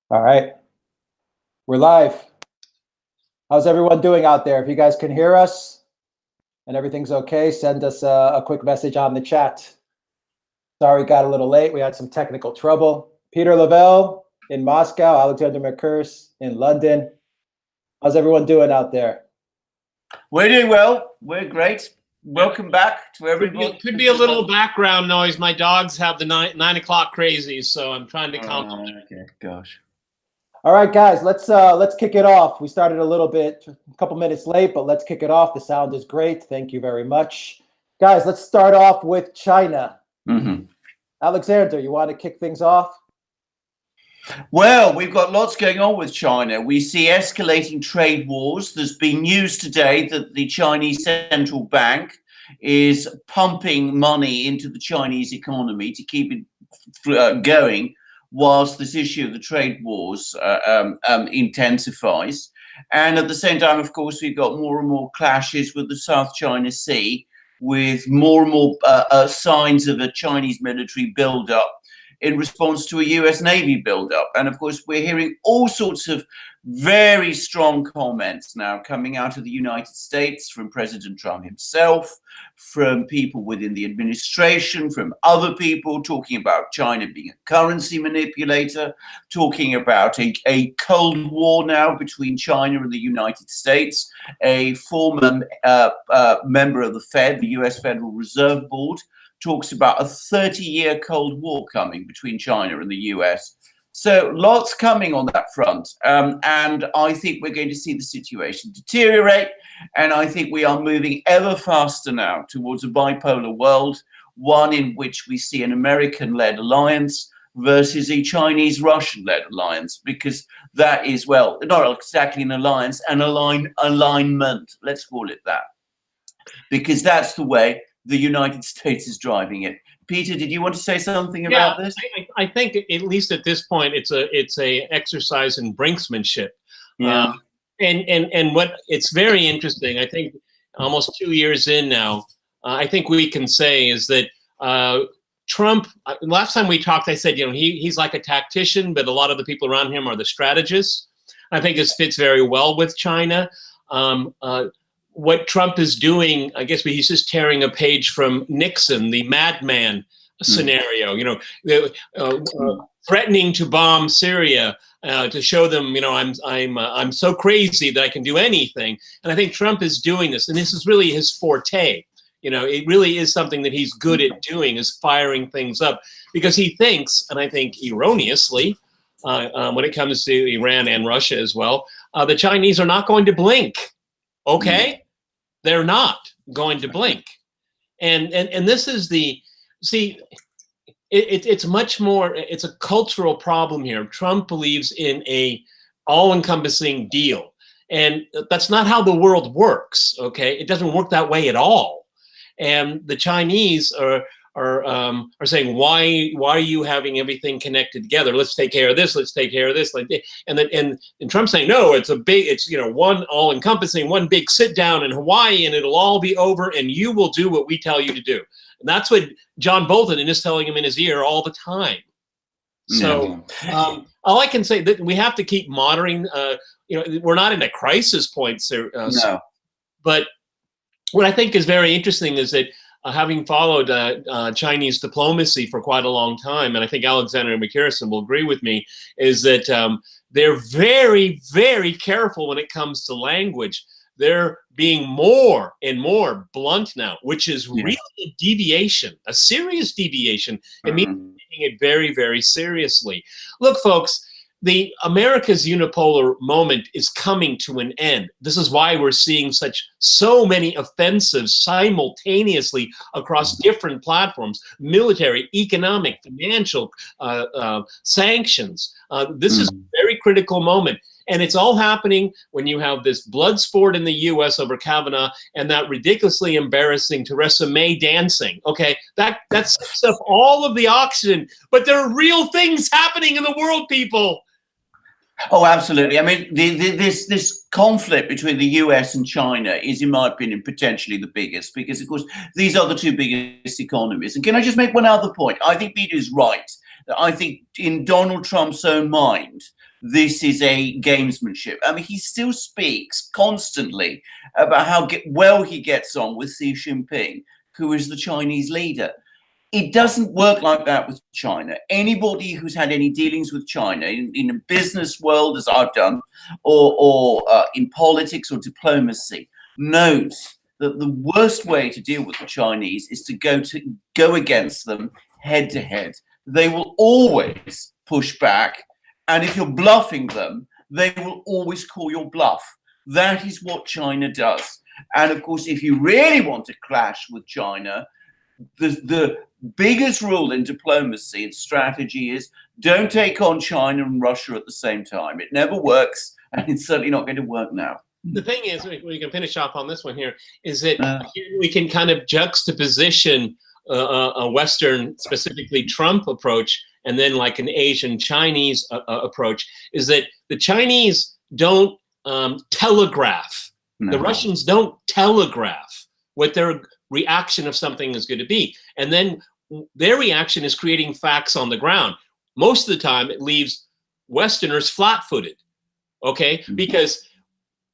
All right, we're live. How's everyone doing out there? If you guys can hear us and everything's okay, send us a quick message on the chat. Sorry, got a little late. We had some technical trouble. Peter Lavelle in Moscow, Alexander Mercouris in London. How's everyone doing out there? We're doing well. We're great. Welcome back to everybody. Could be a little background noise. My dogs have the 9 o'clock crazies, so I'm trying to calm them. Okay, gosh. All right, guys, let's kick it off. We started a couple minutes late, but let's kick it off. The sound is great. Thank you very much. Guys, let's start off with China. Alexander, you want to kick things off? Well, we've got lots going on with China. We see escalating trade wars. There's been news today that the Chinese central bank is pumping money into the Chinese economy to keep it going whilst this issue of the trade wars intensifies. And at the same time, of course, we've got more and more clashes with the South China Sea, with more and more signs of a Chinese military buildup in response to a US Navy buildup. And of course, we're hearing all sorts of very strong comments now coming out of the United States from President Trump himself, from people within the administration, from other people talking about China being a currency manipulator, talking about a Cold War now between China and the United States. A former member of the Fed, the US Federal Reserve Board, talks about a 30-year Cold War coming between China and the US. So lots coming on that front. And I think we're going to see the situation deteriorate. And I think we are moving ever faster now towards a bipolar world, one in which we see an American-led alliance versus a Chinese-Russian-led alliance, because that is, well, not exactly an alliance, an alignment, let's call it that, because that's the way the United States is driving it. Peter, did you want to say something about this? I think at least at this point, it's a exercise in brinksmanship. Yeah. And what it's very interesting. I think almost 2 years in now, I think we can say is that Trump. Last time we talked, I said he's like a tactician, but a lot of the people around him are the strategists. I think this fits very well with China. What Trump is doing, I guess he's just tearing a page from Nixon, the madman scenario, threatening to bomb Syria to show them, I'm so crazy that I can do anything. And I think Trump is doing this, and this is really his forte. It really is something that he's good at doing, is firing things up, because he thinks, and I think erroneously, when it comes to Iran and Russia as well, the Chinese are not going to blink. Okay? They're not going to blink. And this is it's much more, it's a cultural problem here. Trump believes in a all-encompassing deal. And that's not how the world works, okay? It doesn't work that way at all. And the Chinese are saying, why are you having everything connected together? Let's take care of this. Let's take care of this. And Trump's saying, no, it's one all-encompassing, one big sit down in Hawaii, and it'll all be over, and you will do what we tell you to do. And that's what John Bolton is telling him in his ear all the time. So all I can say that we have to keep monitoring. We're not in a crisis point, no. But what I think is very interesting is that, having followed Chinese diplomacy for quite a long time, and I think Alexander Mercouris will agree with me, is that they're very, very careful when it comes to language. They're being more and more blunt now, which is really a deviation, a serious deviation. It means taking it very, very seriously. Look, folks, the America's unipolar moment is coming to an end. This is why we're seeing so many offensives simultaneously across different platforms: military, economic, financial, sanctions. This is a very critical moment. And it's all happening when you have this blood sport in the U.S. over Kavanaugh and that ridiculously embarrassing Theresa May dancing. Okay, that sucks up all of the oxygen. But there are real things happening in the world, people. Oh, absolutely. I mean, this conflict between the US and China is, in my opinion, potentially the biggest, because, of course, these are the two biggest economies. And can I just make one other point? I think Peter is right. I think in Donald Trump's own mind, this is a gamesmanship. I mean, he still speaks constantly about how well he gets on with Xi Jinping, who is the Chinese leader. It doesn't work like that with China. Anybody who's had any dealings with China in a business world, as I've done, or in politics or diplomacy, knows that the worst way to deal with the Chinese is to go against them head to head. They will always push back, and if you're bluffing them, they will always call your bluff. That is what China does. And of course, if you really want to clash with China, the biggest rule in diplomacy and strategy is don't take on China and Russia at the same time. It never works, and it's certainly not going to work now. The thing is, we can finish off on this one here, is that we can kind of juxtaposition a Western, specifically Trump approach, and then like an Asian Chinese approach, is that the Chinese don't telegraph. No. The Russians don't telegraph what their reaction of something is going to be. And then their reaction is creating facts on the ground. Most of the time, it leaves Westerners flat-footed, okay? Mm-hmm. Because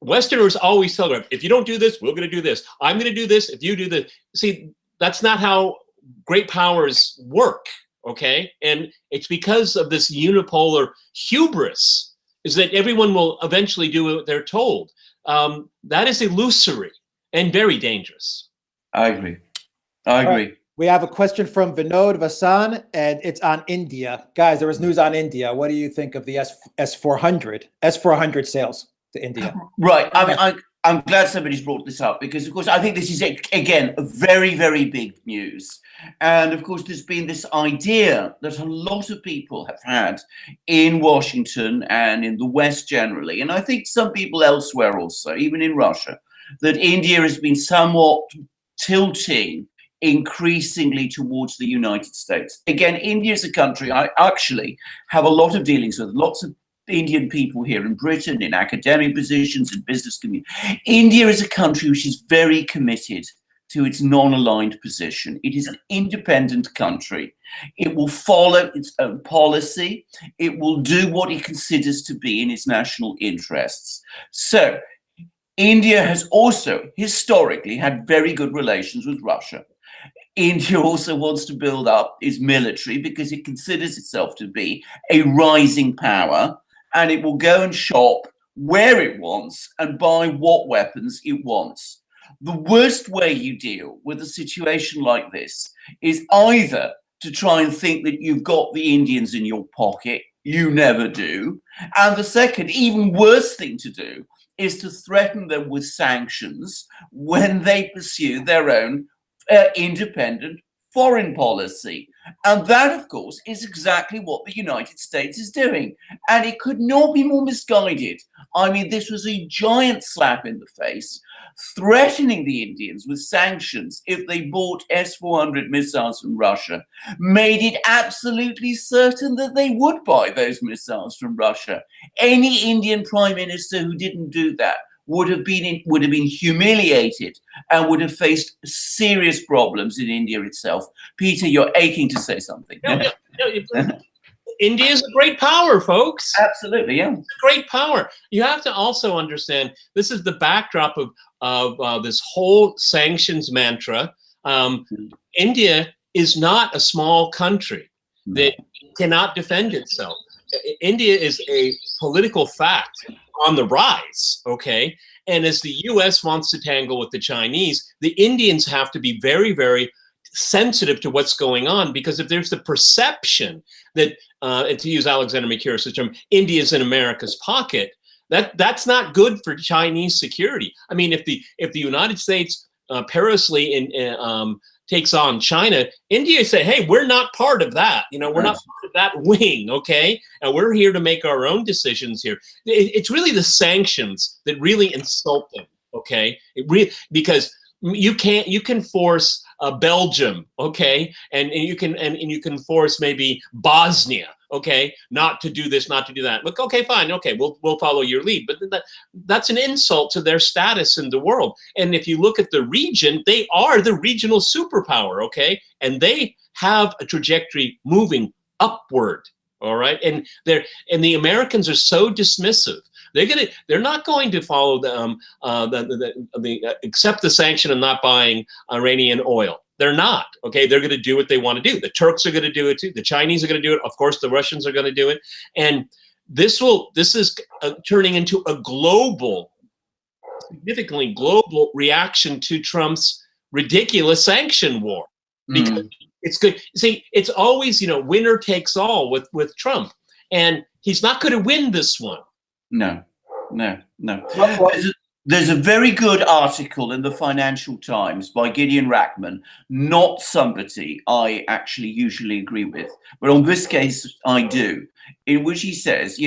Westerners always telegraph, if you don't do this, we're going to do this. I'm going to do this if you do this. See, that's not how great powers work, okay? And it's because of this unipolar hubris, is that everyone will eventually do what they're told. That is illusory and very dangerous. I agree. I agree. Right. We have a question from Vinod Vasan, and it's on India. Guys, there was news on India. What do you think of the S-400 sales to India? Right. I mean, I'm glad somebody's brought this up because, of course, I think this is, again, a very, very big news. And, of course, there's been this idea that a lot of people have had in Washington and in the West generally, and I think some people elsewhere also, even in Russia, that India has been somewhat tilting increasingly towards the United States. Again, India is a country I actually have a lot of dealings with, lots of Indian people here in Britain, in academic positions, in business community. India is a country which is very committed to its non-aligned position. It is an independent country. It will follow its own policy. It will do what it considers to be in its national interests. So India has also historically had very good relations with Russia. India also wants to build up its military because it considers itself to be a rising power, and it will go and shop where it wants and buy what weapons it wants. The worst way you deal with a situation like this is either to try and think that you've got the Indians in your pocket. You never do. And the second, even worse thing to do is to threaten them with sanctions when they pursue their own independent foreign policy. And that, of course, is exactly what the United States is doing. And it could not be more misguided. I mean, this was a giant slap in the face, threatening the Indians with sanctions if they bought S-400 missiles from Russia, made it absolutely certain that they would buy those missiles from Russia. Any Indian prime minister who didn't do that would have been humiliated and would have faced serious problems in India itself. Peter, you're aching to say something. India is a great power, folks. Absolutely, yeah. It's a great power. You have to also understand, this is the backdrop of this whole sanctions mantra. India is not a small country that cannot defend itself. India is a political fact on the rise, okay? And as the US wants to tangle with the Chinese, the Indians have to be very, very sensitive to what's going on, because if there's the perception that, and to use Alexander Mercouris' term, India's in America's pocket, that's not good for Chinese security. I mean, if the United States perilously takes on China, India say, hey, we're not part of that. You know, we're not part of that wing, okay? And we're here to make our own decisions here. It's really the sanctions that really insult them, okay? Because you can force Belgium, okay? And you can force maybe Bosnia, okay, not to do this, not to do that. Look, okay, fine, okay, we'll follow your lead. But that's an insult to their status in the world. And if you look at the region, they are the regional superpower, okay? And they have a trajectory moving upward, All right, and the Americans are so dismissive. They're not going to follow accept the sanction of not buying Iranian oil. They're not. Okay, they're going to do what they want to do. The Turks are going to do it too. The Chinese are going to do it. Of course, the Russians are going to do it. And this is turning into a significantly global reaction to Trump's ridiculous sanction war. Because it's good. See, it's always, winner takes all with Trump, and he's not going to win this one. No. There's a very good article in the Financial Times by Gideon Rachman, not somebody I actually usually agree with, but on this case I do, in which he says,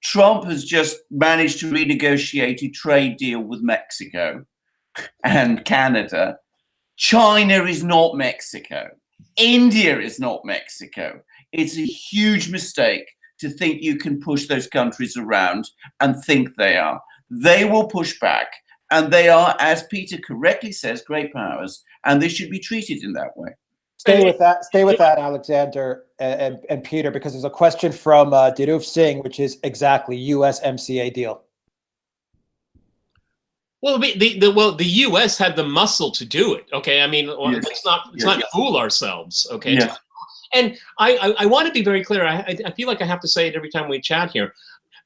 Trump has just managed to renegotiate a trade deal with Mexico and Canada. China is not Mexico. India is not Mexico. It's a huge mistake to think you can push those countries around and think they are. They will push back, and they are, as Peter correctly says, great powers, and they should be treated in that way. Stay with that, Alexander and Peter, because there's a question from Dhiruf Singh, which is exactly USMCA deal. Well, the U.S. had the muscle to do it. Okay, I mean, yes. let's not fool ourselves. Okay, yes. And I want to be very clear. I feel like I have to say it every time we chat here.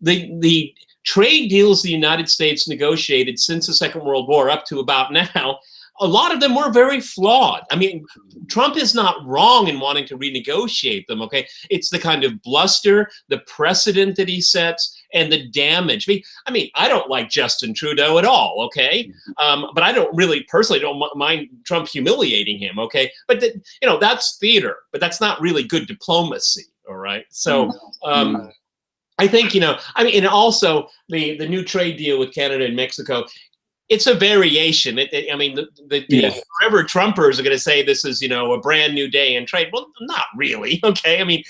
The trade deals the United States negotiated since the Second World War up to about now, a lot of them were very flawed. I mean, Trump is not wrong in wanting to renegotiate them, okay? It's the kind of bluster, the precedent that he sets, and the damage. I mean, I don't like Justin Trudeau at all, okay? But I personally don't mind Trump humiliating him, okay? But, that's theater, but that's not really good diplomacy, all right? So, I think, and also the new trade deal with Canada and Mexico, it's a variation. The forever Trumpers are going to say this is, a brand new day in trade. Well, not really, okay? I mean,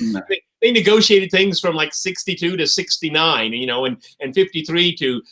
they negotiated things from like 62 to 69, and 53 to,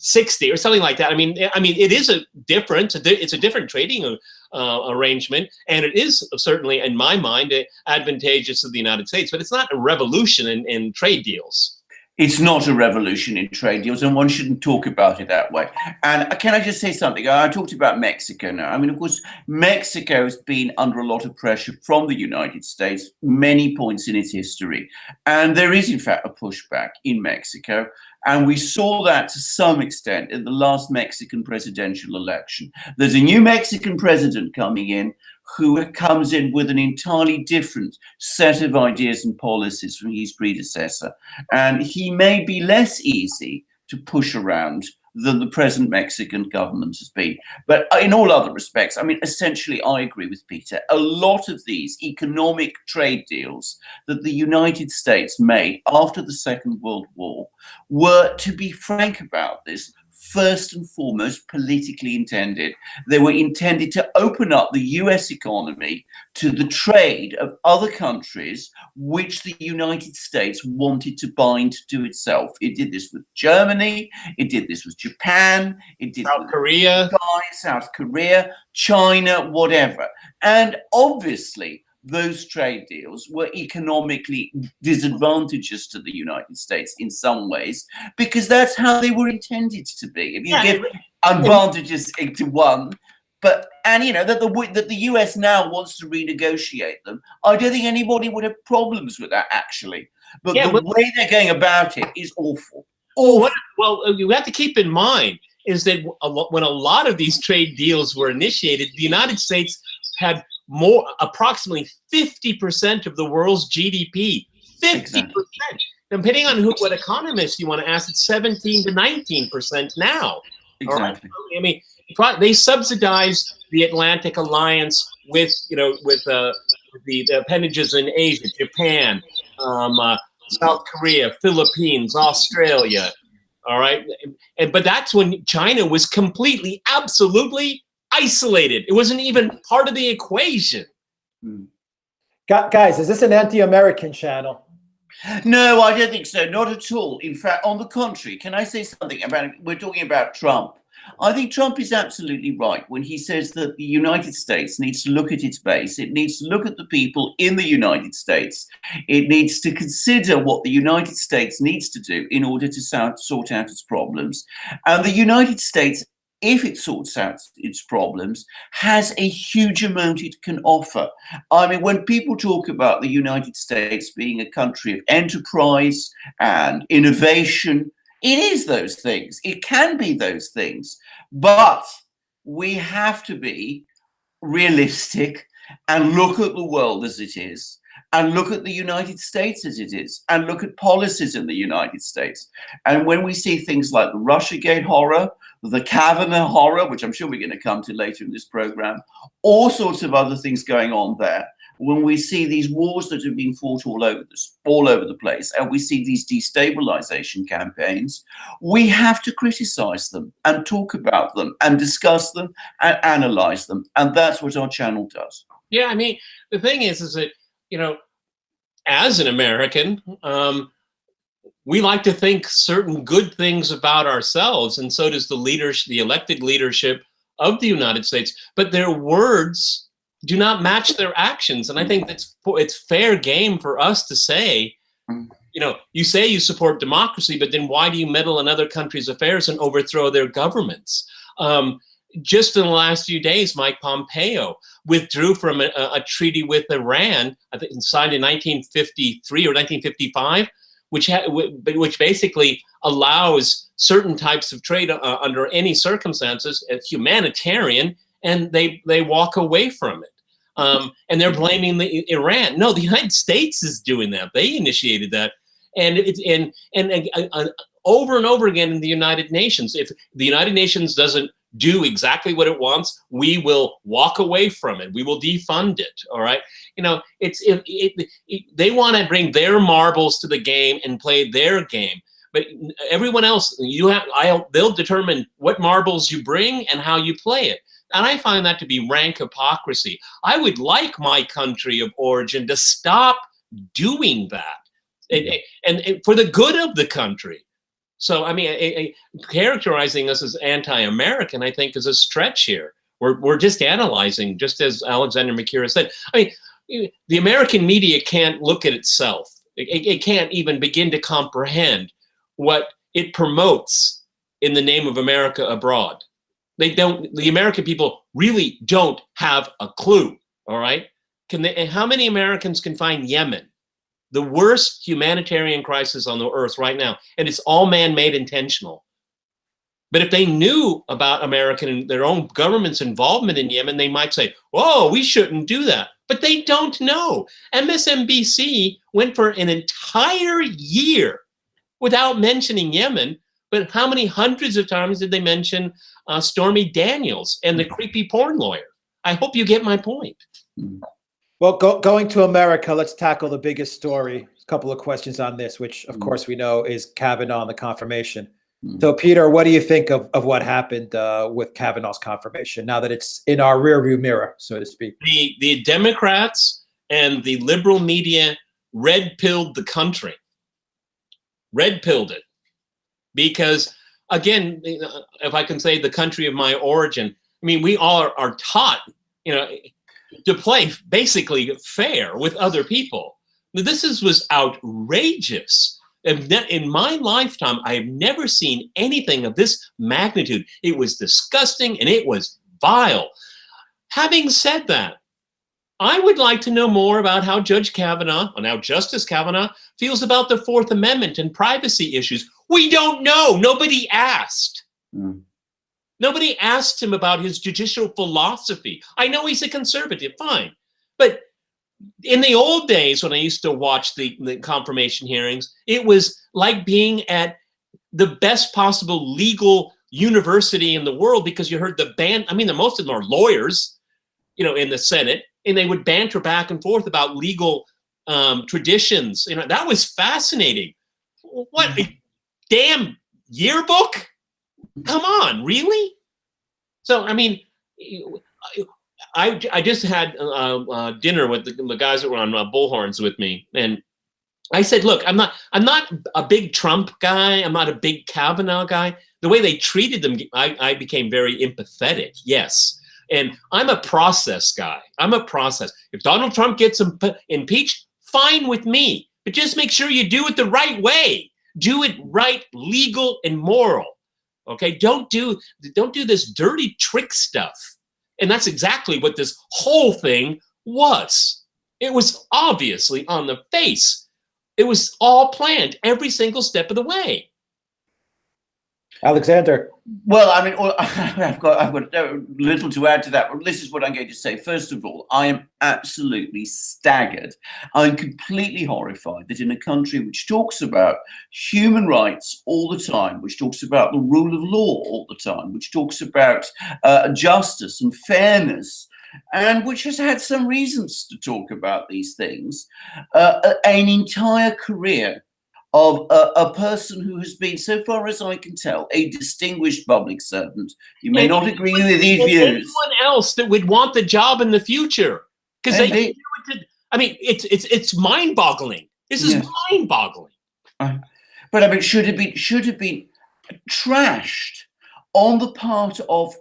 60 or something like that. I mean, it is it's a different trading arrangement, and it is certainly, in my mind, advantageous to the United States. But it's not a revolution in trade deals. It's not a revolution in trade deals, and one shouldn't talk about it that way. And can I just say something? I talked about Mexico now. I mean, of course, Mexico has been under a lot of pressure from the United States, many points in its history. And there is, in fact, a pushback in Mexico. And we saw that to some extent in the last Mexican presidential election. There's a new Mexican president coming in who comes in with an entirely different set of ideas and policies from his predecessor. And he may be less easy to push around than the present Mexican government has been. But in all other respects, I mean, essentially, I agree with Peter. A lot of these economic trade deals that the United States made after the Second World War were, to be frank about this, first and foremost politically intended. They were intended to open up the US economy to the trade of other countries which the United States wanted to bind to itself. It did this with Germany, it did this with Japan, it did South Korea, South Korea, China, whatever. And obviously, those trade deals were economically disadvantageous to the United States in some ways, because that's how they were intended to be. If you give advantages to one, that the US now wants to renegotiate them, I don't think anybody would have problems with that, actually. But the way they're going about it is awful. Well, you have to keep in mind is that when a lot of these trade deals were initiated, the United States had approximately 50% of the world's GDP. 50%. Exactly. Depending on what economist you want to ask, it's 17 to 19% now. Exactly. Right? I mean, they subsidized the Atlantic Alliance with the appendages in Asia, Japan, South Korea, Philippines, Australia. All right, but that's when China was completely, absolutely isolated. It wasn't even part of the equation. Guys, is this an anti-American channel? No, I don't think so. Not at all. In fact, on the contrary, can I say something about it? We're talking about Trump. I think Trump is absolutely right when he says that the United States needs to look at its base. It needs to look at the people in the United States. It needs to consider what the United States needs to do in order to sort out its problems. And the United States, if it sorts out its problems, has a huge amount it can offer. I mean, when people talk about the United States being a country of enterprise and innovation, it is those things. It can be those things. But we have to be realistic and look at the world as it is, and look at the United States as it is, and look at policies in the United States. And when we see things like the Russiagate horror, the Kavanaugh horror, which I'm sure we're going to come to later in this program, all sorts of other things going on there, when we see these wars that have been fought all over the place, and we see these destabilization campaigns, we have to criticize them and talk about them and discuss them and analyze them. And that's what our channel does. Yeah, I mean, the thing is that, you know, as an American, we like to think certain good things about ourselves, and so does the leadership, the elected leadership of the United States. But their words do not match their actions, and I think it's fair game for us to say, you know, you say you support democracy, but then why do you meddle in other countries' affairs and overthrow their governments? Just in the last few days, Mike Pompeo withdrew from a treaty with Iran, I think signed in 1953 or 1955, which basically allows certain types of trade under any circumstances as humanitarian, and they walk away from it. And they're blaming Iran. No, the United States is doing that. They initiated that. And over and over again in the United Nations, if the United Nations doesn't do exactly what it wants, we will walk away from it. We will defund it. All right. You know, they want to bring their marbles to the game and play their game. But everyone else, they'll determine what marbles you bring and how you play it. And I find that to be rank hypocrisy. I would like my country of origin to stop doing that, and for the good of the country. So, I mean, characterizing us as anti-American, I think, is a stretch here. We're just analyzing, just as Alexander Mercouris said. I mean, the American media can't look at itself. It can't even begin to comprehend what it promotes in the name of America abroad. They don't. The American people really don't have a clue. All right. How many Americans can find Yemen, the worst humanitarian crisis on the earth right now, and it's all man-made, intentional? But if they knew about American and their own government's involvement in Yemen, they might say, "Oh, we shouldn't do that." But they don't know. MSNBC went for an entire year without mentioning Yemen. But how many hundreds of times did they mention Stormy Daniels and the creepy porn lawyer? I hope you get my point. Well, going to America, let's tackle the biggest story. A couple of questions on this, which of course we know is Kavanaugh and the confirmation. So Peter, what do you think of what happened with Kavanaugh's confirmation now that it's in our rearview mirror, so to speak? The Democrats and the liberal media red-pilled the country. Red-pilled it. Because, again, if I can say the country of my origin, I mean, we all are taught, you know, to play basically fair with other people. This was outrageous. In my lifetime, I have never seen anything of this magnitude. It was disgusting and it was vile. Having said that, I would like to know more about how Judge Kavanaugh, or now Justice Kavanaugh, feels about the Fourth Amendment and privacy issues. We don't know. Nobody asked. Nobody asked him about his judicial philosophy. I know he's a conservative, fine. But in the old days, when I used to watch the confirmation hearings, it was like being at the best possible legal university in the world, because you heard the band. I mean, most of them are lawyers, you know, in the Senate, and they would banter back and forth about legal traditions. You know, that was fascinating. What a damn yearbook? Come on, really? So, I mean, I just had dinner with the guys that were on Bullhorns with me, and I said, look, I'm not a big Trump guy. I'm not a big Kavanaugh guy. The way they treated them, I became very empathetic. Yes. And I'm a process guy. I'm a process. If Donald Trump gets impeached, fine with me. But just make sure you do it the right way. Do it right, legal and moral. Okay? Don't do this dirty trick stuff. And that's exactly what this whole thing was. It was obviously on the face. It was all planned, every single step of the way. Alexander. Well, I mean, I've got little to add to that. But this is what I'm going to say. First of all, I am absolutely staggered. I'm completely horrified that in a country which talks about human rights all the time, which talks about the rule of law all the time, which talks about justice and fairness, and which has had some reasons to talk about these things, an entire career of a person who has been, so far as I can tell, a distinguished public servant. You may not agree with these views. Anyone else that would want the job in the future, because I mean, it's mind-boggling. This is mind-boggling. But I mean, should have been trashed on the part of,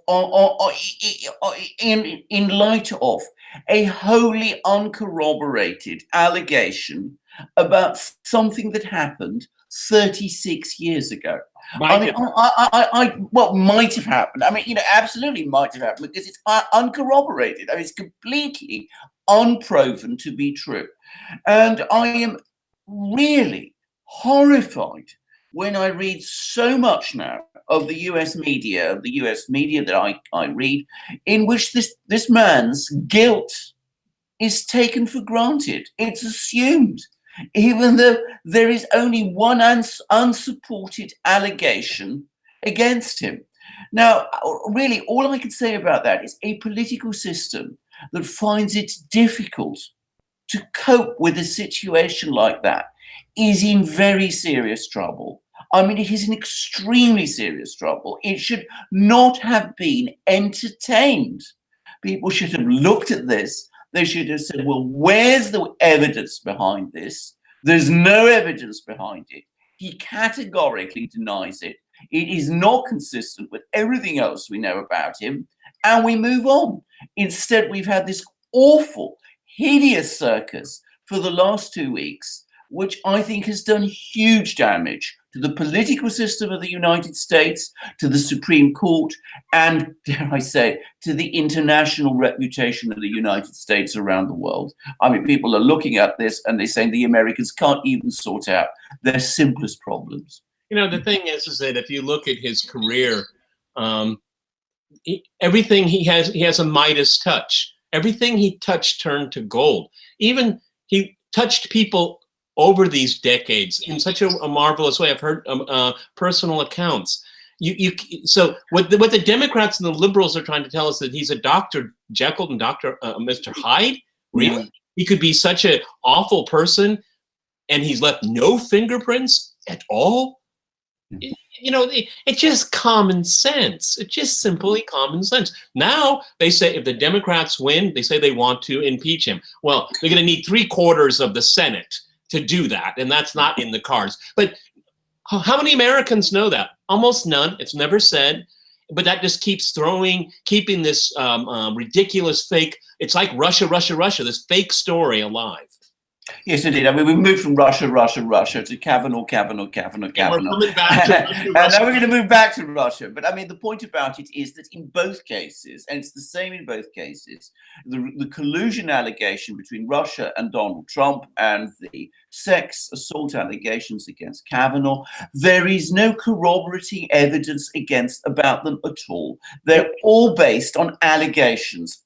in light of a wholly uncorroborated allegation about something that happened 36 years ago. What might have happened? I mean, absolutely might have happened because it's uncorroborated. I mean, it's completely unproven to be true. And I am really horrified when I read so much now of the US media, that I read, in which this man's guilt is taken for granted. It's assumed, even though there is only one unsupported allegation against him. Now, really, all I can say about that is a political system that finds it difficult to cope with a situation like that is in very serious trouble. I mean, it is in extremely serious trouble. It should not have been entertained. People should have looked at this. They should have said, well, where's the evidence behind this? There's no evidence behind it. He categorically denies it. It is not consistent with everything else we know about him. And we move on. Instead, we've had this awful, hideous circus for the last 2 weeks, which I think has done huge damage to the political system of the United States, to the Supreme Court, and, dare I say, to the international reputation of the United States around the world. I mean, people are looking at this and they're saying the Americans can't even sort out their simplest problems. The thing is that if you look at his career, everything he has a Midas touch. Everything he touched turned to gold. Even he touched people over these decades in such a marvelous way. I've heard personal accounts. So what the Democrats and the liberals are trying to tell us that he's a Dr. Jekyll and Mr. Hyde. Really, he could be such an awful person, and he's left no fingerprints at all. It's just common sense. It's just simply common sense. Now they say if the Democrats win, they say they want to impeach him. Well, they're going to need 3/4 of the Senate to do that, and that's not in the cards. But how many Americans know that? Almost none. It's never said, but that just keeps keeping this ridiculous fake. It's like Russia, this fake story alive. Yes, indeed. I mean, we moved from Russia to Kavanaugh. And we're coming back to Russia. And now we're going to move back to Russia. But I mean, the point about it is that in both cases, and it's the same in both cases, the collusion allegation between Russia and Donald Trump and the sex assault allegations against Kavanaugh, there is no corroborating evidence about them at all. They're all based on allegations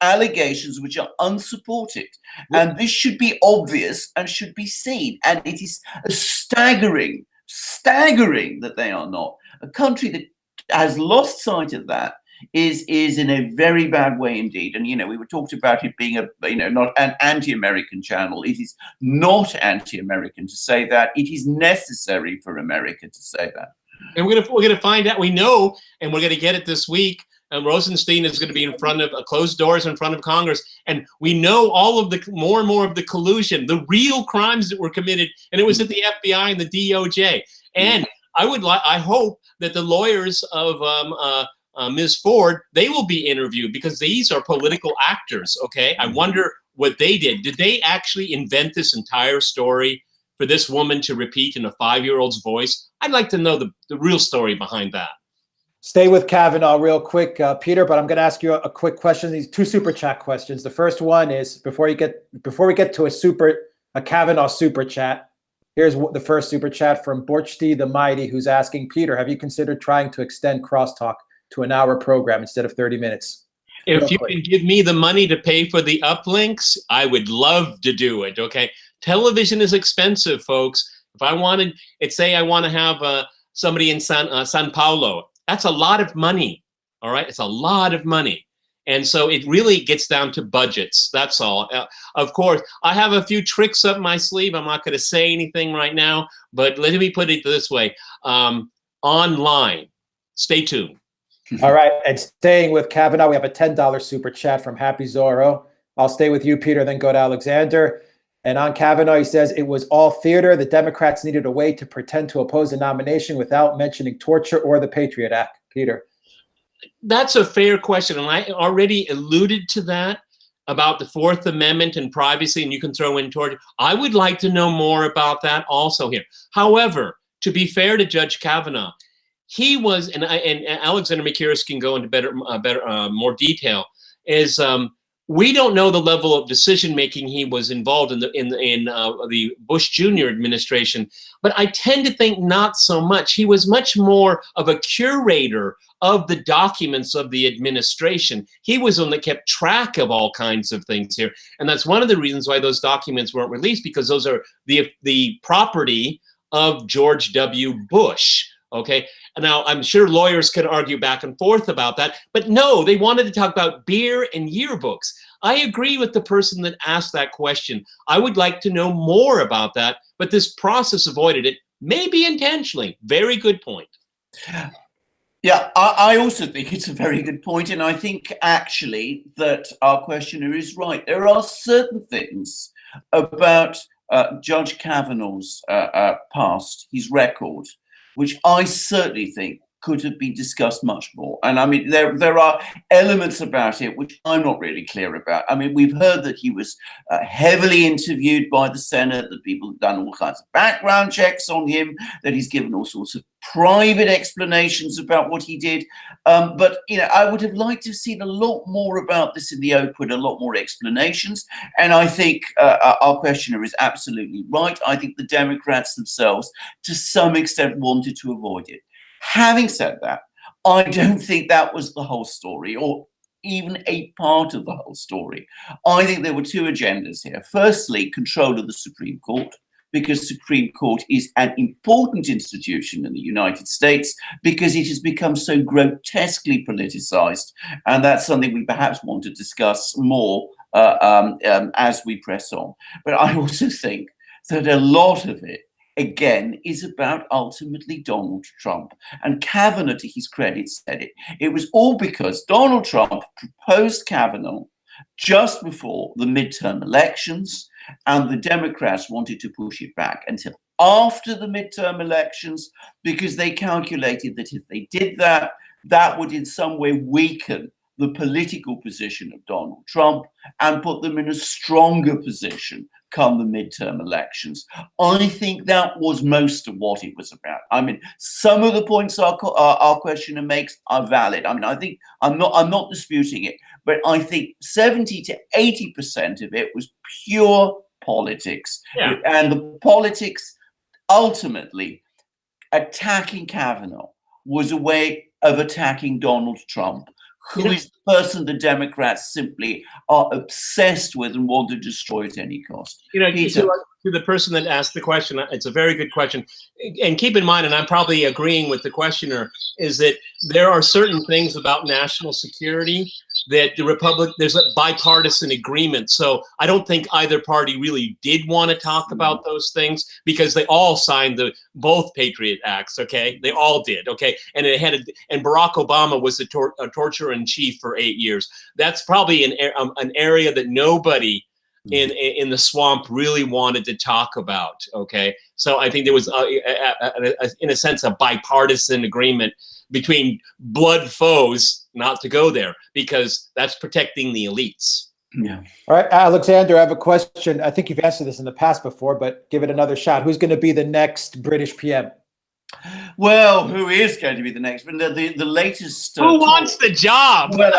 which are unsupported. And this should be obvious and should be seen. And it is staggering that they are not. A country that has lost sight of that is in a very bad way indeed. And we were talked about it being not an anti-American channel. It is not anti-American to say that. It is necessary for America to say that. And we're gonna find out. We know, and we're gonna get it this week. and Rosenstein is going to be in front of closed doors in front of Congress. And we know all of the more and more of the collusion, the real crimes that were committed. And it was at the FBI and the DOJ. And I hope that the lawyers of Ms. Ford, they will be interviewed, because these are political actors. Okay. I wonder what they did. Did they actually invent this entire story for this woman to repeat in a 5-year-old's voice? I'd like to know the real story behind that. Stay with Kavanaugh real quick, Peter, but I'm going to ask you a quick question. These 2 super chat questions. The first one is, before we get to a Kavanaugh super chat, here's the first super chat from Borchti the Mighty, who's asking, Peter, have you considered trying to extend Crosstalk to an hour program instead of 30 minutes? If you can give me the money to pay for the uplinks, I would love to do it. Okay. Television is expensive, folks. If I wanted, say I want to have somebody in San Paulo, that's a lot of money. All right. It's a lot of money. And so it really gets down to budgets. That's all. Of course, I have a few tricks up my sleeve. I'm not going to say anything right now, but let me put it this way. Online. Stay tuned. All right. And staying with Kavanaugh, we have a $10 super chat from Happy Zorro. I'll stay with you, Peter, then go to Alexander. And on Kavanaugh, he says, it was all theater. The Democrats needed a way to pretend to oppose the nomination without mentioning torture or the Patriot Act. Peter. That's a fair question. And I already alluded to that about the Fourth Amendment and privacy, and you can throw in torture. I would like to know more about that also here. However, to be fair to Judge Kavanaugh, he was, and Alexander Mercouris can go into more detail, is we don't know the level of decision-making he was involved in the Bush Jr. administration, but I tend to think not so much. He was much more of a curator of the documents of the administration. He was one that kept track of all kinds of things here. And that's one of the reasons why those documents weren't released, because those are the property of George W. Bush. Okay. Now, I'm sure lawyers can argue back and forth about that, but no, they wanted to talk about beer and yearbooks. I agree with the person that asked that question. I would like to know more about that, but this process avoided it, maybe intentionally. Very good point. Yeah, I also think it's a very good point, and I think actually that our questioner is right. There are certain things about Judge Kavanaugh's past, his record, which I certainly think could have been discussed much more. And I mean, there are elements about it which I'm not really clear about. I mean, we've heard that he was heavily interviewed by the Senate, that people have done all kinds of background checks on him, that he's given all sorts of private explanations about what he did. But, you know, I would have liked to have seen a lot more about this in the open, a lot more explanations. And I think our questioner is absolutely right. I think the Democrats themselves, to some extent, wanted to avoid it. Having said that, I don't think that was the whole story, or even a part of the whole story. I think there were 2 agendas here. Firstly, control of the Supreme Court, because the Supreme Court is an important institution in the United States, because it has become so grotesquely politicized. And that's something we perhaps want to discuss more as we press on. But I also think that a lot of it, again, is about ultimately Donald Trump. And Kavanaugh, to his credit, said it. It was all because Donald Trump proposed Kavanaugh just before the midterm elections, and the Democrats wanted to push it back until after the midterm elections, because they calculated that if they did that, that would in some way weaken the political position of Donald Trump and put them in a stronger position come the midterm elections. I think that was most of what it was about. I mean, some of the points our questioner makes are valid. I mean, I think I'm not disputing it, but I think 70 to 80% of it was pure politics. Yeah. And the politics, ultimately, attacking Kavanaugh was a way of attacking Donald Trump, who is the person the Democrats simply are obsessed with and want to destroy at any cost. You know, to the person that asked the question, it's a very good question. And keep in mind, and I'm probably agreeing with the questioner, is that there are certain things about national security that there's a bipartisan agreement. So I don't think either party really did want to talk about those things, because they all signed both Patriot Acts. Okay, they all did. Okay, and and Barack Obama was a torturer in chief for 8 years. That's probably an area that nobody in the swamp really wanted to talk about. Okay, so I think there was in a sense a bipartisan agreement between blood foes not to go there, because that's protecting the elites. Yeah. All right, Alexander, I have a question. I think you've answered this in the past before, but give it another shot. Who's going to be the next British PM? Well, who is going to be the next? But the latest. Who wants the job? Well,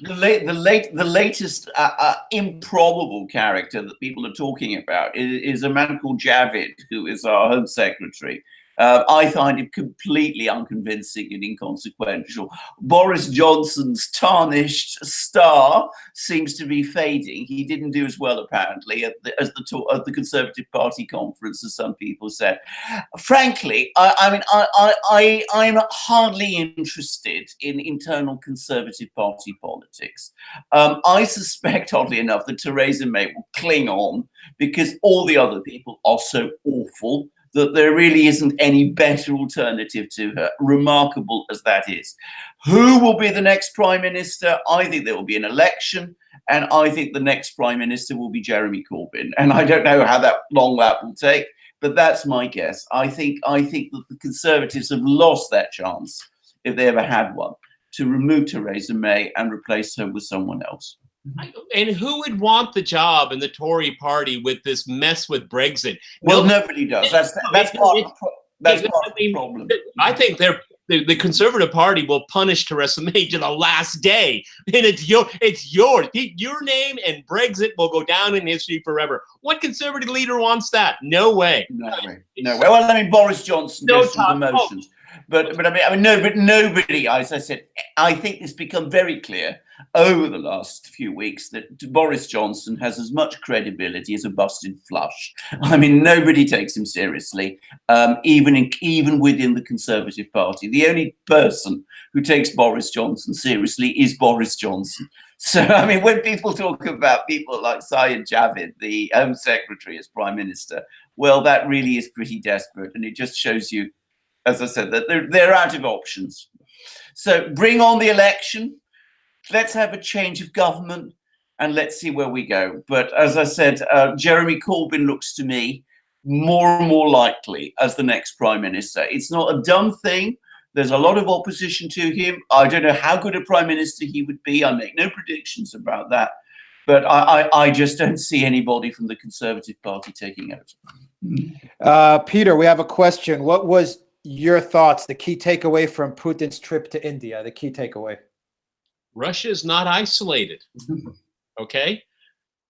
the latest improbable character that people are talking about is a man called Javid, who is our Home Secretary. I find him completely unconvincing and inconsequential. Boris Johnson's tarnished star seems to be fading. He didn't do as well, apparently, at the Conservative Party conference, as some people said. Frankly, I'm hardly interested in internal Conservative Party politics. I suspect, oddly enough, that Theresa May will cling on because all the other people are so awful that there really isn't any better alternative to her, remarkable as that is. Who will be the next Prime Minister? I think there will be an election, and I think the next Prime Minister will be Jeremy Corbyn. And I don't know how long that will take, but that's my guess. I think that the Conservatives have lost that chance, if they ever had one, to remove Theresa May and replace her with someone else. And who would want the job in the Tory party with this mess with Brexit? Well, nobody does. That's part of the problem. I think the Conservative Party will punish Theresa May to the last day, and it's your name, and Brexit will go down in history forever. What Conservative leader wants that? No way. No way. Well, I mean, Boris Johnson goes through the motions. But nobody, as I said, I think it's become very clear over the last few weeks that Boris Johnson has as much credibility as a busted flush. I mean, nobody takes him seriously, even within the Conservative Party. The only person who takes Boris Johnson seriously is Boris Johnson. So, I mean, when people talk about people like Syed Javid, the Home Secretary, as Prime Minister, well, that really is pretty desperate. And it just shows you, as I said, that they're out of options. So bring on the election. Let's have a change of government and let's see where we go. But as I said, Jeremy Corbyn looks to me more and more likely as the next Prime Minister. It's not a done thing. There's a lot of opposition to him. I don't know how good a Prime Minister he would be. I make no predictions about that. But I just don't see anybody from the Conservative Party taking over. Peter, we have a question. What was your thoughts, the key takeaway from Putin's trip to India, the key takeaway? Russia is not isolated. Okay,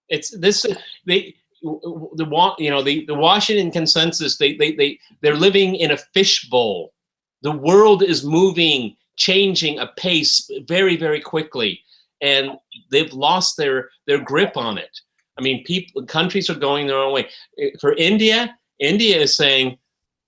it's this. The Washington consensus. They're living in a fishbowl. The world is moving, changing a pace very, very quickly, and they've lost their grip on it. I mean, countries are going their own way. For India is saying,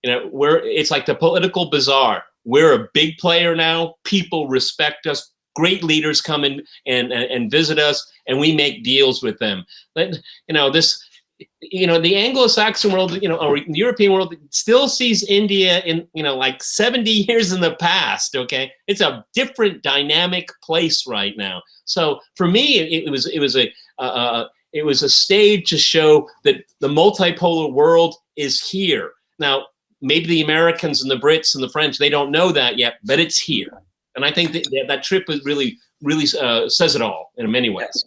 it's like the political bazaar. We're a big player now. People respect us. Great leaders come in and visit us, and we make deals with them. But, the Anglo-Saxon world, or the European world still sees India in, like 70 years in the past. Okay, it's a different dynamic place right now. So for me, it was a stage to show that the multipolar world is here. Now, maybe the Americans and the Brits and the French, they don't know that yet, but it's here. And I think that trip was really says it all in many ways.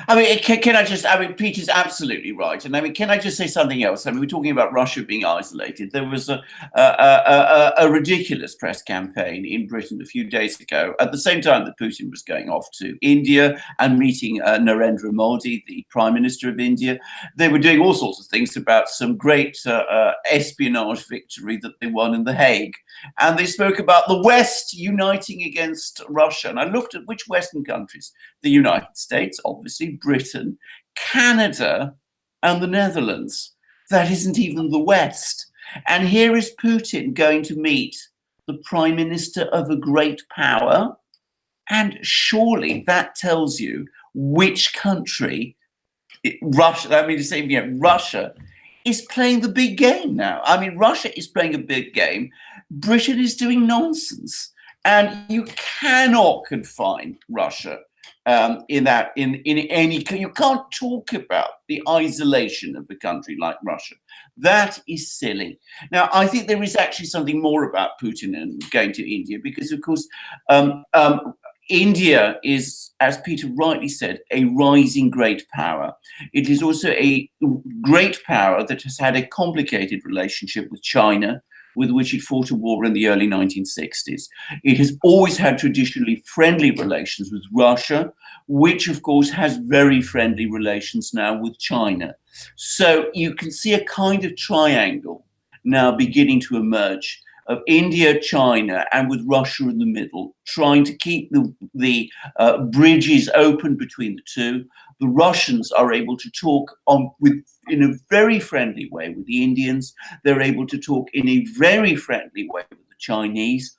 I mean, Peter's absolutely right. And I mean, can I just say something else? I mean, we're talking about Russia being isolated. There was a ridiculous press campaign in Britain a few days ago, at the same time that Putin was going off to India and meeting Narendra Modi, the Prime Minister of India. They were doing all sorts of things about some great espionage victory that they won in The Hague. And they spoke about the West uniting against Russia. And I looked at which Western countries: the United States, obviously, Britain, Canada, and the Netherlands. That isn't even the West. And here is Putin going to meet the Prime Minister of a great power, And surely that tells you which country, Russia, I mean, to say, Russia is playing the big game now. I mean, Russia is playing a big game. Britain is doing nonsense. And you cannot confine Russia in any, you can't talk about the isolation of a country like Russia. That is silly. Now, I think there is actually something more about Putin and going to India, because, of course, India is, as Peter rightly said, a rising great power. It is also a great power that has had a complicated relationship with China, with which it fought a war in the early 1960s. It has always had traditionally friendly relations with Russia, which of course has very friendly relations now with China. So you can see a kind of triangle now beginning to emerge of India, China, and with Russia in the middle, trying to keep the bridges open between the two. The Russians are able to talk in a very friendly way with the Indians. They're able to talk in a very friendly way with the Chinese.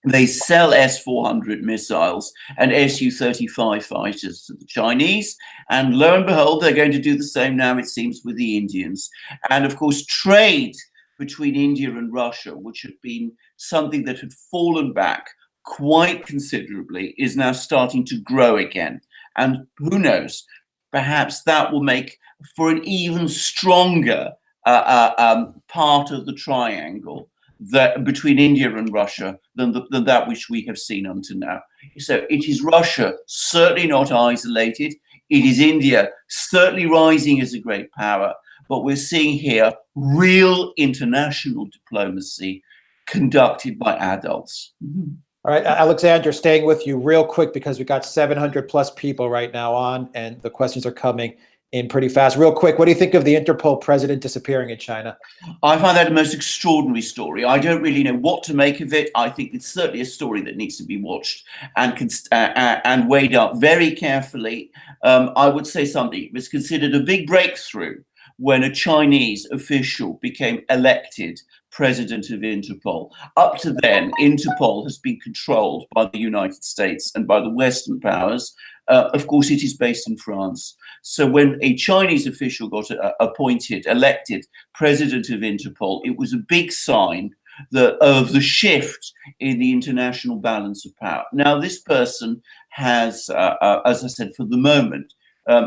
They sell S-400 missiles and Su-35 fighters to the Chinese. And lo and behold, they're going to do the same now, it seems, with the Indians. And of course, trade between India and Russia, which had been something that had fallen back quite considerably, is now starting to grow again. And who knows, perhaps that will make for an even stronger part of the triangle that between India and Russia than that which we have seen until now. So it is Russia certainly not isolated. It is India certainly rising as a great power. But we're seeing here real international diplomacy conducted by adults. Mm-hmm. All right, Alexander, staying with you real quick, because we got 700 plus people right now on, and the questions are coming in pretty fast. Real quick, what do you think of the Interpol president disappearing in China? I find that a most extraordinary story. I don't really know what to make of it. I think it's certainly a story that needs to be watched and weighed up very carefully. I would say something. It was considered a big breakthrough when a Chinese official became elected president of Interpol. Up to then, Interpol has been controlled by the United States and by the Western powers. Of course, it is based in France. So when a Chinese official got elected president of Interpol, it was a big sign of the shift in the international balance of power. Now, this person has, as I said, for the moment,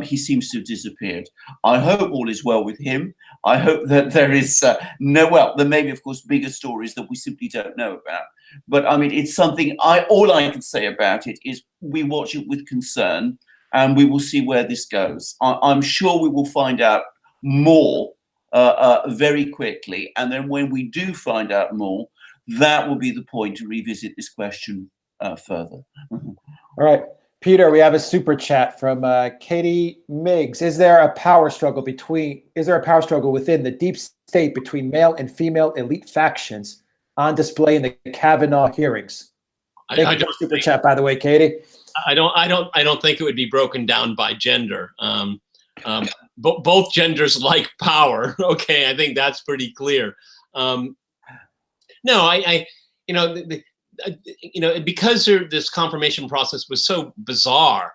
he seems to have disappeared. I hope all is well with him. I hope that there is there may be, of course, bigger stories that we simply don't know about. But I mean, it's something, all I can say about it is we watch it with concern, and we will see where this goes. I'm sure we will find out more very quickly. And then when we do find out more, that will be the point to revisit this question further. All right. Peter, we have a super chat from Katie Miggs. Is there a power struggle within the deep state between male and female elite factions on display in the Kavanaugh hearings? Thank you for the super chat, by the way, Katie. I don't think it would be broken down by gender. Both genders like power. Okay, I think that's pretty clear. Because this confirmation process was so bizarre,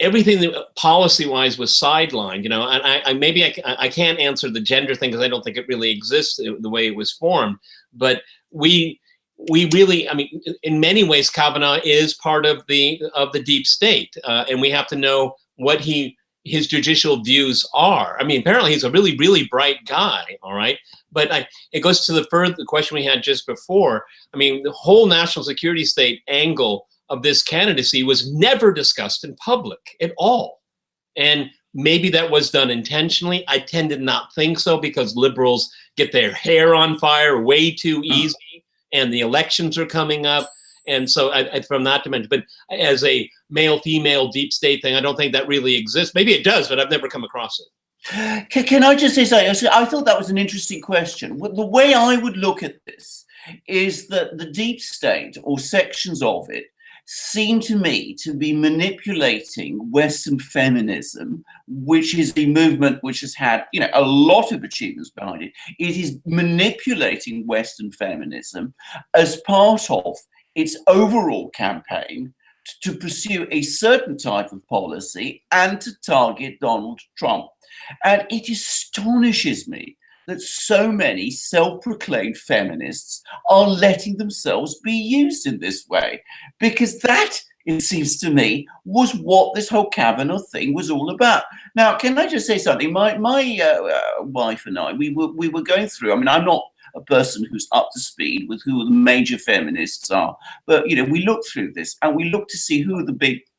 everything that policy-wise was sidelined. And I can't answer the gender thing because I don't think it really exists the way it was formed. But we really, I mean, in many ways, Kavanaugh is part of the deep state, and we have to know what his judicial views are. I mean, apparently he's a really, really bright guy, all right? But it goes to the question we had just before. I mean, the whole national security state angle of this candidacy was never discussed in public at all. And maybe that was done intentionally. I tend to not think so, because liberals get their hair on fire way too easy, and the elections are coming up. And so from that dimension, but as a male-female deep state thing, I don't think that really exists. Maybe it does, but I've never come across it. Can I just say something? I thought that was an interesting question. The way I would look at this is that the deep state, or sections of it, seem to me to be manipulating Western feminism, which is a movement which has had, a lot of achievements behind it. It is manipulating Western feminism as part of its overall campaign to pursue a certain type of policy and to target Donald Trump. And it astonishes me that so many self-proclaimed feminists are letting themselves be used in this way, because that, it seems to me, was what this whole Kavanaugh thing was all about. Now, can I just say something? My wife and I, we were going through, I mean, I'm not a person who's up to speed with who the major feminists are, but, you know, we look through this and we look to see who are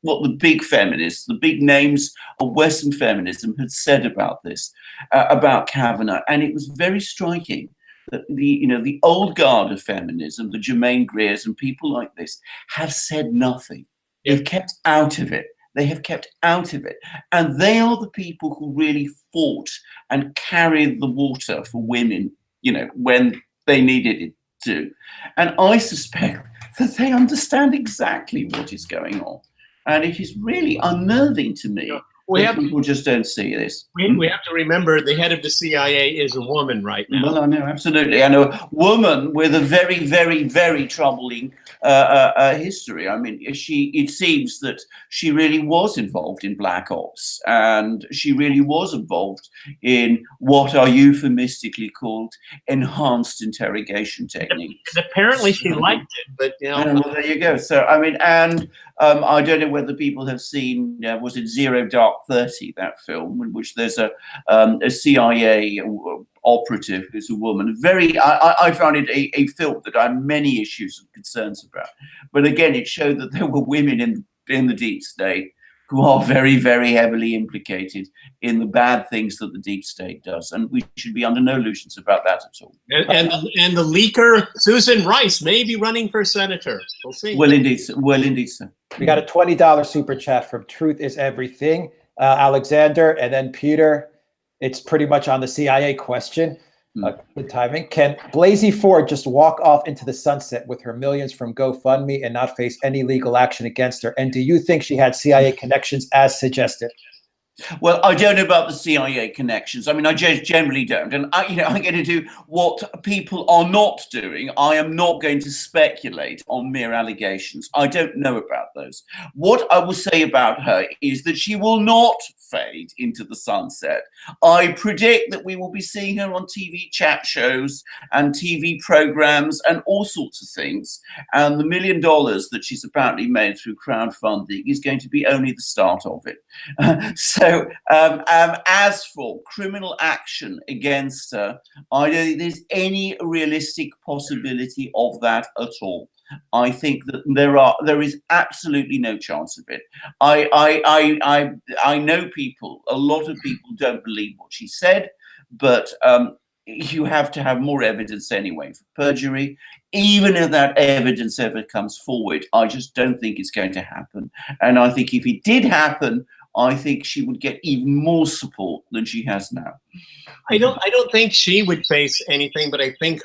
what the big feminists, the big names of Western feminism had said about this, about Kavanaugh. And it was very striking that the old guard of feminism, the Germaine Greers and people like this, have said nothing. They've kept out of it. They have kept out of it. And they are the people who really fought and carried the water for women, you know, when they needed it to. And I suspect that they understand exactly what is going on. And it is really unnerving to me. People just don't see this. We have to remember the head of the CIA is a woman right now. Well, I know, absolutely. I know a woman with a very, very, very troubling history. I mean, it seems that she really was involved in black ops, and she really was involved in what are euphemistically called enhanced interrogation techniques. And apparently she liked it, but you know. Well, there you go. So, I mean, and I don't know whether people have seen, was it Zero Dark 30, that film, in which there's a CIA operative who's a woman. I found it a film that I had many issues and concerns about. But again, it showed that there were women in the deep state who are very, very heavily implicated in the bad things that the deep state does. And we should be under no illusions about that at all. And the leaker, Susan Rice, may be running for senator. We'll see. Well, indeed, sir. Well, indeed, sir. We got a $20 super chat from Truth is Everything, Alexander, and then Peter. It's pretty much on the CIA question. Good timing. Can Blasey Ford just walk off into the sunset with her millions from GoFundMe and not face any legal action against her? And do you think she had CIA connections as suggested? Well, I don't know about the CIA connections. I mean, I generally don't. And, I'm going to do what people are not doing. I am not going to speculate on mere allegations. I don't know about those. What I will say about her is that she will not fade into the sunset. I predict that we will be seeing her on TV chat shows and TV programs and all sorts of things. And the $1 million that she's apparently made through crowdfunding is going to be only the start of it. So as for criminal action against her, I don't think there's any realistic possibility of that at all. I think that there is absolutely no chance of it. I know people, a lot of people don't believe what she said, but you have to have more evidence anyway for perjury. Even if that evidence ever comes forward, I just don't think it's going to happen. And I think if it did happen, I think she would get even more support than she has now. I don't think she would face anything, but I think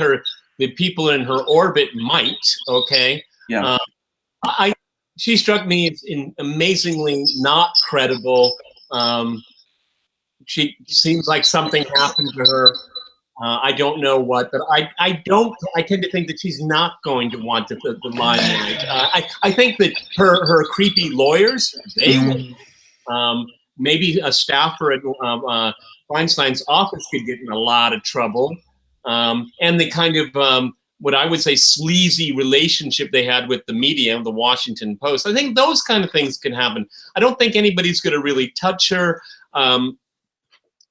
the people in her orbit might. Okay. Yeah. She struck me as amazingly not credible. She seems like something happened to her. I don't know what, but I tend to think that she's not going to want the limelight. I think that her creepy lawyers, they will. Maybe a staffer at Feinstein's office could get in a lot of trouble. And the kind of what I would say sleazy relationship they had with the media, the Washington Post. I think those kind of things can happen. I don't think anybody's going to really touch her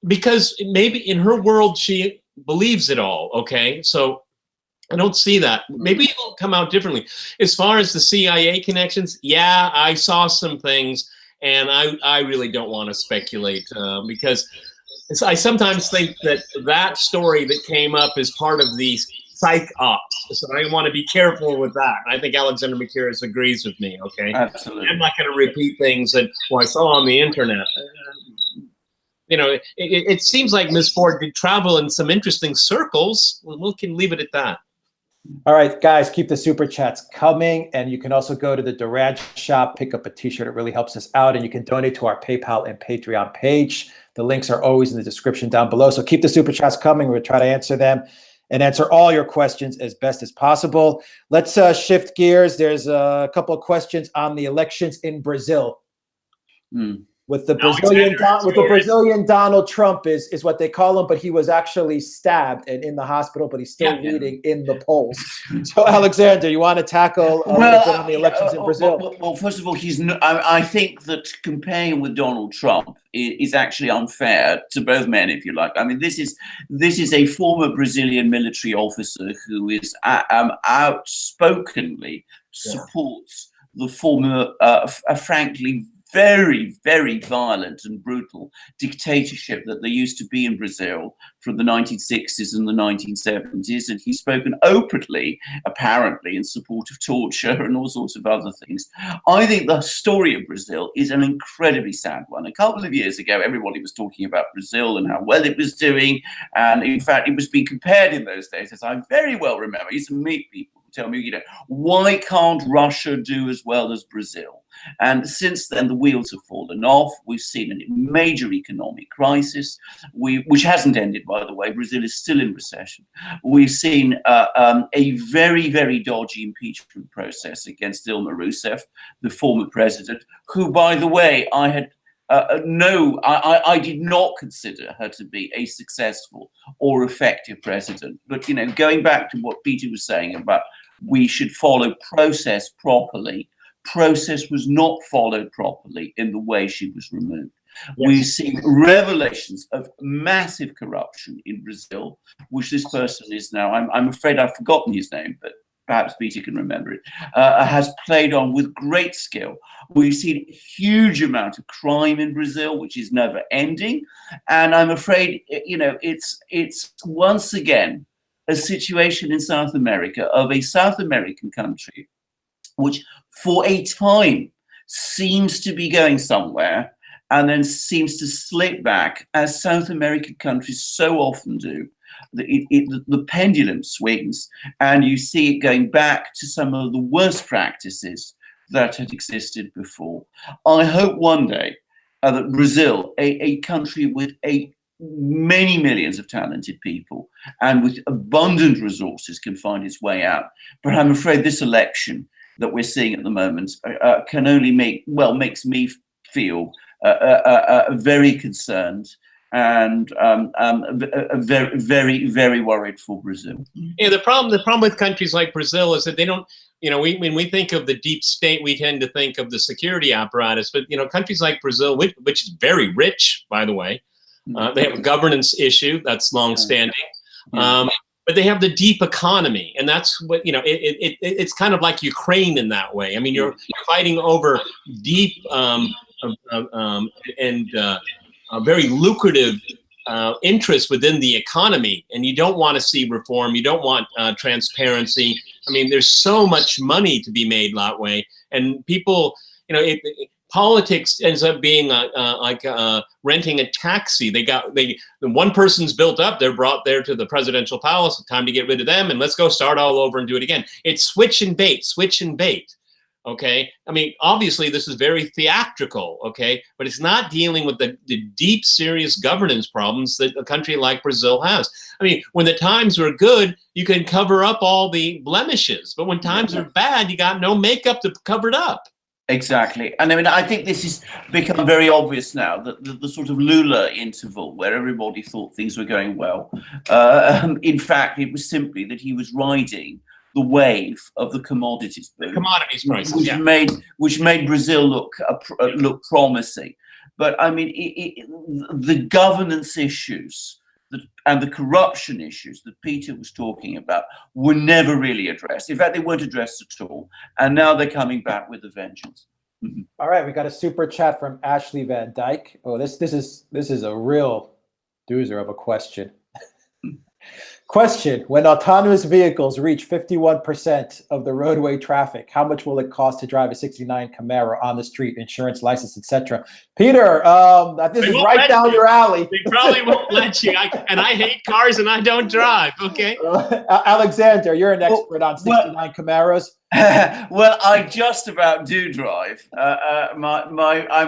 because maybe in her world she believes it all. Okay, so I don't see that. Maybe it'll come out differently. As far as the CIA connections, yeah, I saw some things, and I really don't want to speculate because I sometimes think that story that came up is part of the psych ops. So I want to be careful with that. I think Alexander Mercouris agrees with me, okay? Absolutely. I'm not going to repeat things that I saw on the internet. It seems like Ms. Ford did travel in some interesting circles. We can leave it at that. All right, guys, keep the super chats coming. And you can also go to the Duran shop, pick up a t-shirt. It really helps us out. And you can donate to our PayPal and Patreon page. The links are always in the description down below. So keep the super chats coming. We'll try to answer them. and answer all your questions as best as possible. Let's shift gears. There's a couple of questions on the elections in Brazil. With the Brazilian Donald Trump is what they call him, but he was actually stabbed and in the hospital, but he's still leading in the polls. So, Alexander, you want to tackle on the elections in Brazil? Well, first of all, I think that comparing with Donald Trump is actually unfair to both men, if you like. I mean, this is a former Brazilian military officer who is outspokenly supports the former, frankly, very, very violent and brutal dictatorship that there used to be in Brazil from the 1960s and the 1970s. And he's spoken openly, apparently, in support of torture and all sorts of other things. I think the story of Brazil is an incredibly sad one. A couple of years ago, everybody was talking about Brazil and how well it was doing. And in fact, it was being compared in those days, as I very well remember. I used to meet people who tell me, why can't Russia do as well as Brazil? And since then, the wheels have fallen off. We've seen a major economic crisis, which hasn't ended, by the way. Brazil is still in recession. We've seen a very, very dodgy impeachment process against Dilma Rousseff, the former president, who, by the way, I did not consider her to be a successful or effective president. But, going back to what Peter was saying about we should follow process properly, process was not followed properly in the way she was removed. Yes. We've seen revelations of massive corruption in Brazil, which this person is now, I'm afraid I've forgotten his name, but perhaps Peter can remember it, has played on with great skill. We've seen a huge amount of crime in Brazil, which is never ending. And I'm afraid, it's once again a situation in South America of a South American country which for a time seems to be going somewhere and then seems to slip back, as South American countries so often do. The pendulum swings, and you see it going back to some of the worst practices that had existed before. I hope one day that Brazil, a country with many millions of talented people and with abundant resources, can find its way out. But I'm afraid this election that we're seeing at the moment can only makes me feel very concerned and very, very, very worried for Brazil. Yeah, the problem with countries like Brazil is that they don't, when we think of the deep state, we tend to think of the security apparatus, but countries like Brazil, which is very rich, by the way, they have a governance issue that's long-standing. But they have the deep economy, and that's what it's kind of like Ukraine in that way. I mean, you're fighting over deep and very lucrative interests within the economy, and you don't want to see reform. You don't want transparency. I mean, there's so much money to be made that way, and people, politics ends up being like renting a taxi. One person's built up, they're brought there to the presidential palace, time to get rid of them, and let's go start all over and do it again. It's switch and bait, okay? I mean, obviously this is very theatrical, okay? But it's not dealing with the deep, serious governance problems that a country like Brazil has. I mean, when the times are good, you can cover up all the blemishes, but when times are bad, you got no makeup to cover it up. Exactly. And I mean, I think this has become very obvious now, that the sort of Lula interval where everybody thought things were going well. In fact, it was simply that he was riding the wave of the commodities boom. Commodities prices, which made Brazil look promising. But I mean, the governance issues and the corruption issues that Peter was talking about were never really addressed. In fact, they weren't addressed at all. And now they're coming back with a vengeance. All right, we got a super chat from Ashley Van Dyke. Oh, this is a real doozer of a question. Question: when autonomous vehicles reach 51% of the roadway traffic, how much will it cost to drive a 69 Camaro on the street, insurance, license, etc.? Peter, this is right down your alley. They probably won't let you. And I hate cars and I don't drive, okay? Alexander, you're an expert on 69 Camaros. Well, I just about do drive. I'm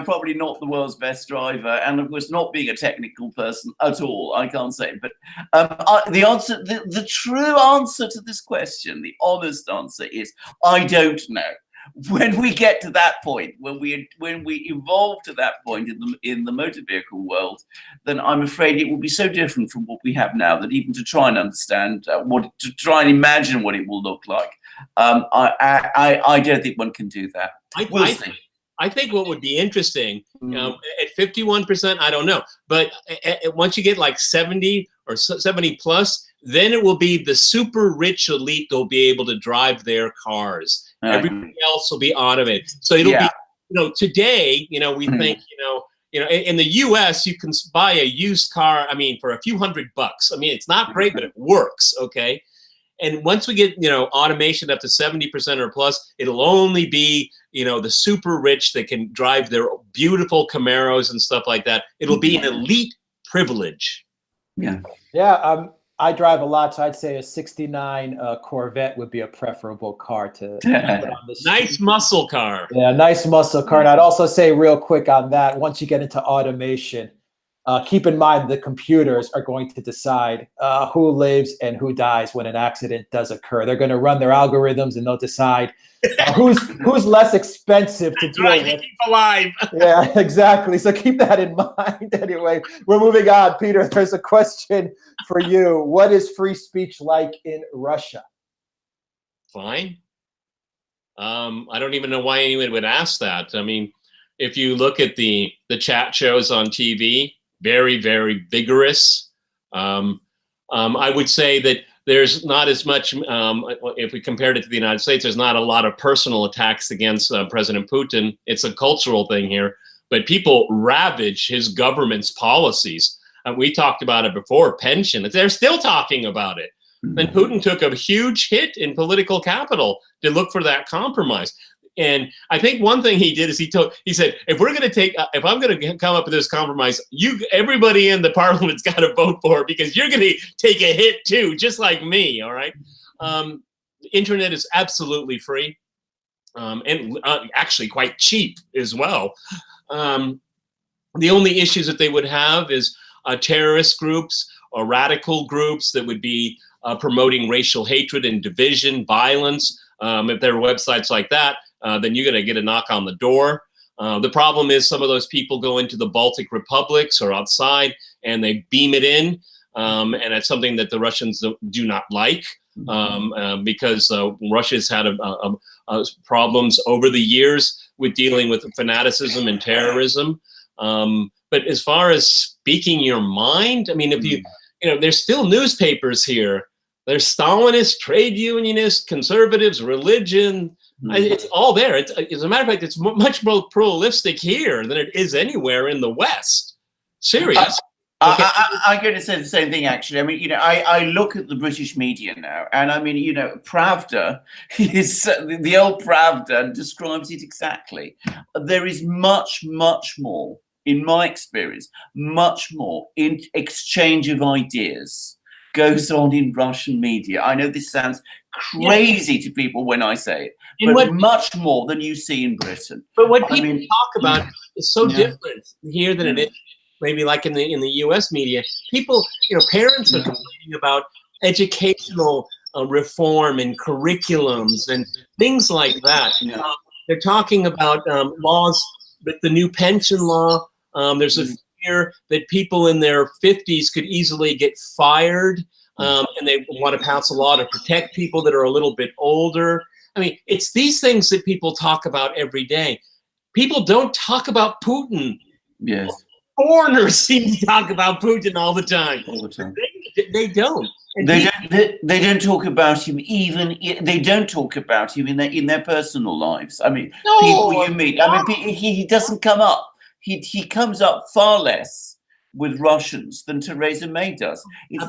probably not the world's best driver, and of course, not being a technical person at all, I can't say. But the true answer to this question, the honest answer is, I don't know. When we get to that point, when we evolve to that point in the motor vehicle world, then I'm afraid it will be so different from what we have now that even to try and understand to try and imagine what it will look like, I don't think one can do that. We'll see. I think what would be interesting, at 51%, I don't know, but once you get like 70 or 70 plus, then it will be the super rich elite that'll be able to drive their cars. Everybody else will be automated. So it'll be, today, we think, in the US, you can buy a used car, for a few $100. It's not great, but it works, okay? And once we get, automation up to 70% or plus, it'll only be, the super rich that can drive their beautiful Camaros and stuff like that. It'll be an elite privilege. Yeah. I drive a lot, so I'd say a 69 Corvette would be a preferable car to put on the street. Nice muscle car. Yeah, nice muscle car. And I'd also say real quick on that, once you get into automation, keep in mind the computers are going to decide who lives and who dies when an accident does occur. They're going to run their algorithms and they'll decide who's less expensive to deal with. To keep alive. Yeah, exactly. So keep that in mind. Anyway, we're moving on. Peter, there's a question for you. What is free speech like in Russia? Fine. I don't even know why anyone would ask that. If you look at the chat shows on TV, very, very vigorous. I would say that there's not as much, if we compared it to the United States, there's not a lot of personal attacks against President Putin. It's a cultural thing here, but people ravage his government's policies. We talked about it before, pension. They're still talking about it. And Putin took a huge hit in political capital to look for that compromise. And I think one thing he did is he said, if I'm going to come up with this compromise, everybody in the parliament's got to vote for it because you're going to take a hit too, just like me. All right. The internet is absolutely free, and actually quite cheap as well. The only issues that they would have is terrorist groups or radical groups that would be promoting racial hatred and division, violence. If there are websites like that, then you're going to get a knock on the door. The problem is some of those people go into the Baltic republics or outside and they beam it in. And it's something that the Russians do not like because Russia's had problems over the years with dealing with fanaticism and terrorism. But as far as speaking your mind, if you there's still newspapers here. There's Stalinist, trade unionist, conservatives, religion. It's all there. As a matter of fact, it's much more pluralistic here than it is anywhere in the West. Serious. Okay. I'm going to say the same thing, actually. I look at the British media now, and Pravda is the old Pravda describes it exactly. There is much, much more, in my experience, much more in exchange of ideas goes on in Russian media. I know this sounds crazy to people when I say it, but much more than you see in Britain. But what people talk about is so different here than it is maybe like in the U.S. media. People, parents are complaining about educational reform and curriculums and things like that. They're talking about laws, with the new pension law. There's a fear that people in their 50s could easily get fired, and they want to pass a law to protect people that are a little bit older. It's these things that people talk about every day. People don't talk about Putin. Yes. Foreigners seem to talk about Putin all the time. They don't. They don't talk about him even. They don't talk about him in their personal lives. People you meet. He doesn't come up. He comes up far less with Russians than Theresa May does. It's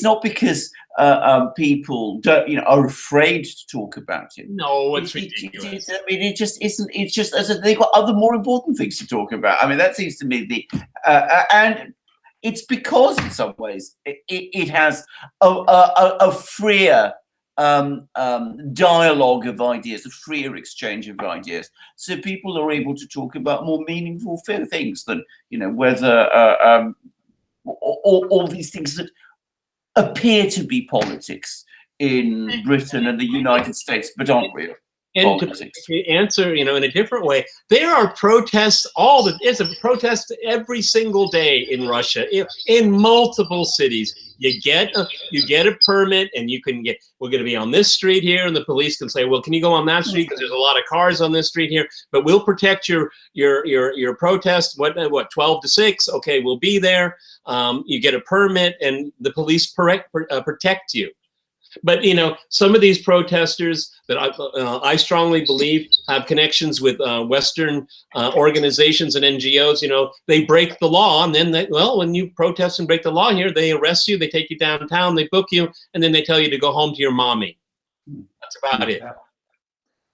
not because people are afraid to talk about him. No, it's ridiculous. It just isn't. It's just as they've got other more important things to talk about. That seems to me and it's because in some ways it has a freer dialogue of ideas, a freer exchange of ideas, so people are able to talk about more meaningful things than, you know, whether all these things that appear to be politics in Britain and the United States, but aren't real. And to answer, you know, in a different way, there are protests it's a protest every single day in Russia, in multiple cities. You get a permit, and we're going to be on this street here, and the police can say, well, can you go on that street because there's a lot of cars on this street here, but we'll protect your protest. What 12 to 6? Okay, we'll be there. You get a permit, and the police protect you. But, you know, some of these protesters that I strongly believe have connections with Western organizations and NGOs, you know, they break the law, and then when you protest and break the law here, they arrest you, they take you downtown, they book you, and then they tell you to go home to your mommy. That's about it.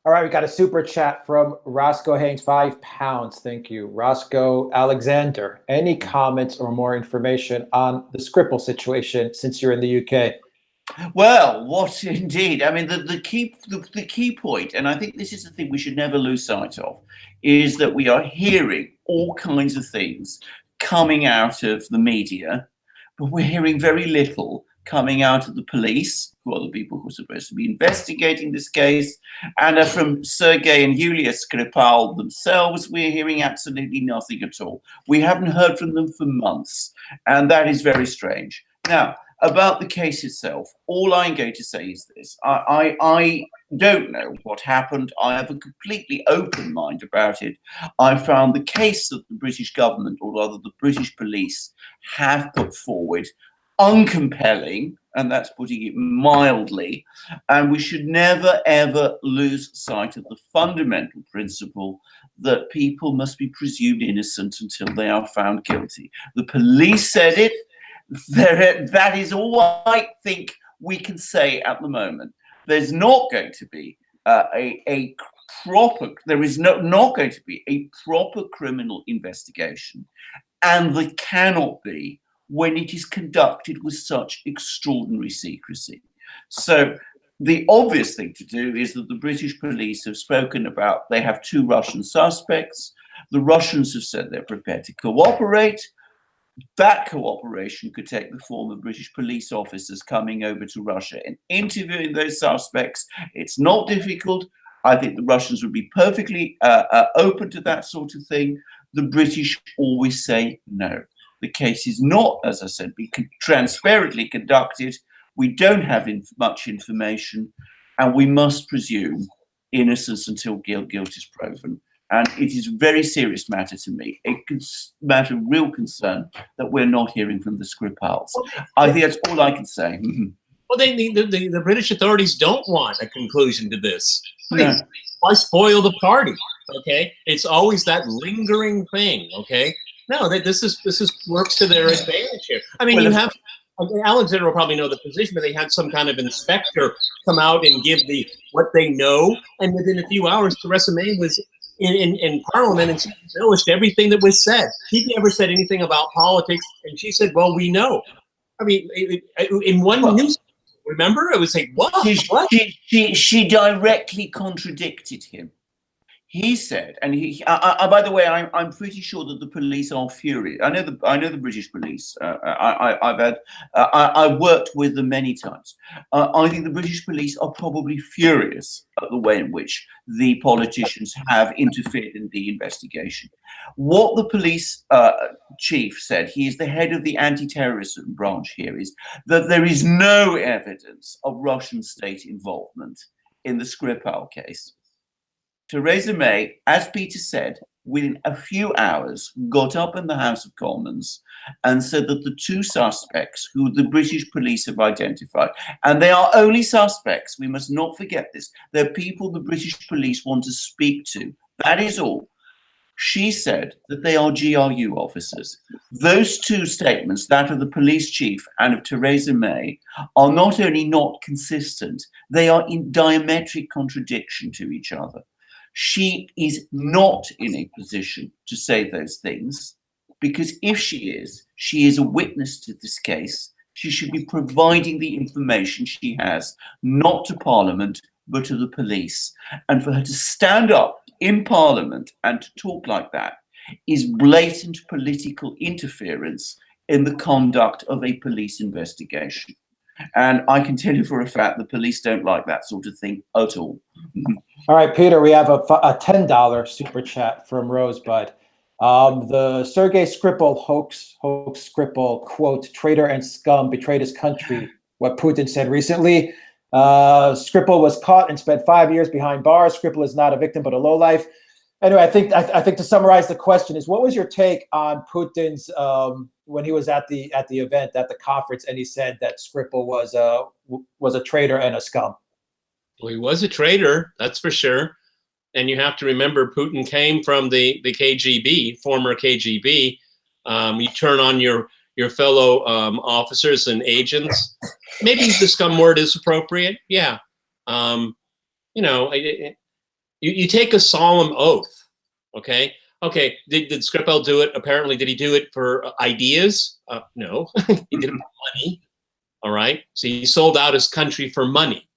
All right, we got a super chat from Roscoe Haynes, £5. Thank you. Roscoe Alexander, any comments or more information on the Skripal situation since you're in the UK? Well, what indeed? I mean, the key point, and I think this is the thing we should never lose sight of, is that we are hearing all kinds of things coming out of the media, but we're hearing very little coming out of the police, who are the people who are supposed to be investigating this case, and from Sergei and Yulia Skripal themselves, we're hearing absolutely nothing at all. We haven't heard from them for months, and that is very strange. Now, about the case itself, all I'm going to say is this. I don't know what happened. I have a completely open mind about it. I found the case that the British government, or rather the British police, have put forward uncompelling, and that's putting it mildly, and we should never, ever lose sight of the fundamental principle that people must be presumed innocent until they are found guilty. The police said it. That is all I think we can say at the moment. There's not going to be not going to be a proper criminal investigation, and there cannot be when it is conducted with such extraordinary secrecy. So the obvious thing to do is that the British police have spoken about, they have 2 Russian suspects. The Russians have said they're prepared to cooperate. That cooperation could take the form of British police officers coming over to Russia and interviewing those suspects. It's not difficult. I think the Russians would be perfectly open to that sort of thing. The British always say no. The case is not, as I said, be transparently conducted. We don't have much information, and we must presume innocence until guilt is proven. And it is a very serious matter to me. It's a matter of real concern that we're not hearing from the Skripals. I think that's all I can say. Well, the British authorities don't want a conclusion to this. No. Why spoil the party? Okay, it's always that lingering thing. Okay, no, this works to their advantage here. I mean, you have Alexander will probably know the position, but they had some kind of inspector come out and give what they know, and within a few hours, Theresa May was in Parliament, and she acknowledged everything that was said. He never said anything about politics, and she said, "Well, we know." I mean, in one news, remember, it was like, "What?" She directly contradicted him. He said, and by the way, I'm pretty sure that the police are furious. I know the British police. I've worked with them many times. I think the British police are probably furious at the way in which the politicians have interfered in the investigation. What the police chief said, he is the head of the anti-terrorism branch here, is that there is no evidence of Russian state involvement in the Skripal case. Theresa May, as Peter said, within a few hours, got up in the House of Commons and said that the 2 suspects who the British police have identified, and they are only suspects, we must not forget this, they're people the British police want to speak to. That is all. She said that they are GRU officers. Those 2 statements, that of the police chief and of Theresa May, are not only not consistent, they are in diametric contradiction to each other. She is not in a position to say those things, because if she is a witness to this case. She should be providing the information she has, not to Parliament, but to the police. And for her to stand up in Parliament and to talk like that is blatant political interference in the conduct of a police investigation. And I can tell you for a fact the police don't like that sort of thing at all. All right, Peter, we have a $10 super chat from Rosebud. The Sergei Skripal hoax Skripal, quote, traitor and scum, betrayed his country, what Putin said recently. Skripal was caught and spent 5 years behind bars. Skripal is not a victim, but a lowlife. Anyway, I think to summarize the question is, what was your take on Putin's when he was at the event, at the conference, and he said that Skripal was a traitor and a scum? Well, he was a traitor, that's for sure. And you have to remember, Putin came from the KGB, former KGB. You turn on your fellow officers and agents. Maybe the scum word is appropriate. Yeah. You know, you take a solemn oath. Okay. Okay. Did Skripal do it? Apparently, did he do it for ideas? No. He did it for money. All right. So he sold out his country for money.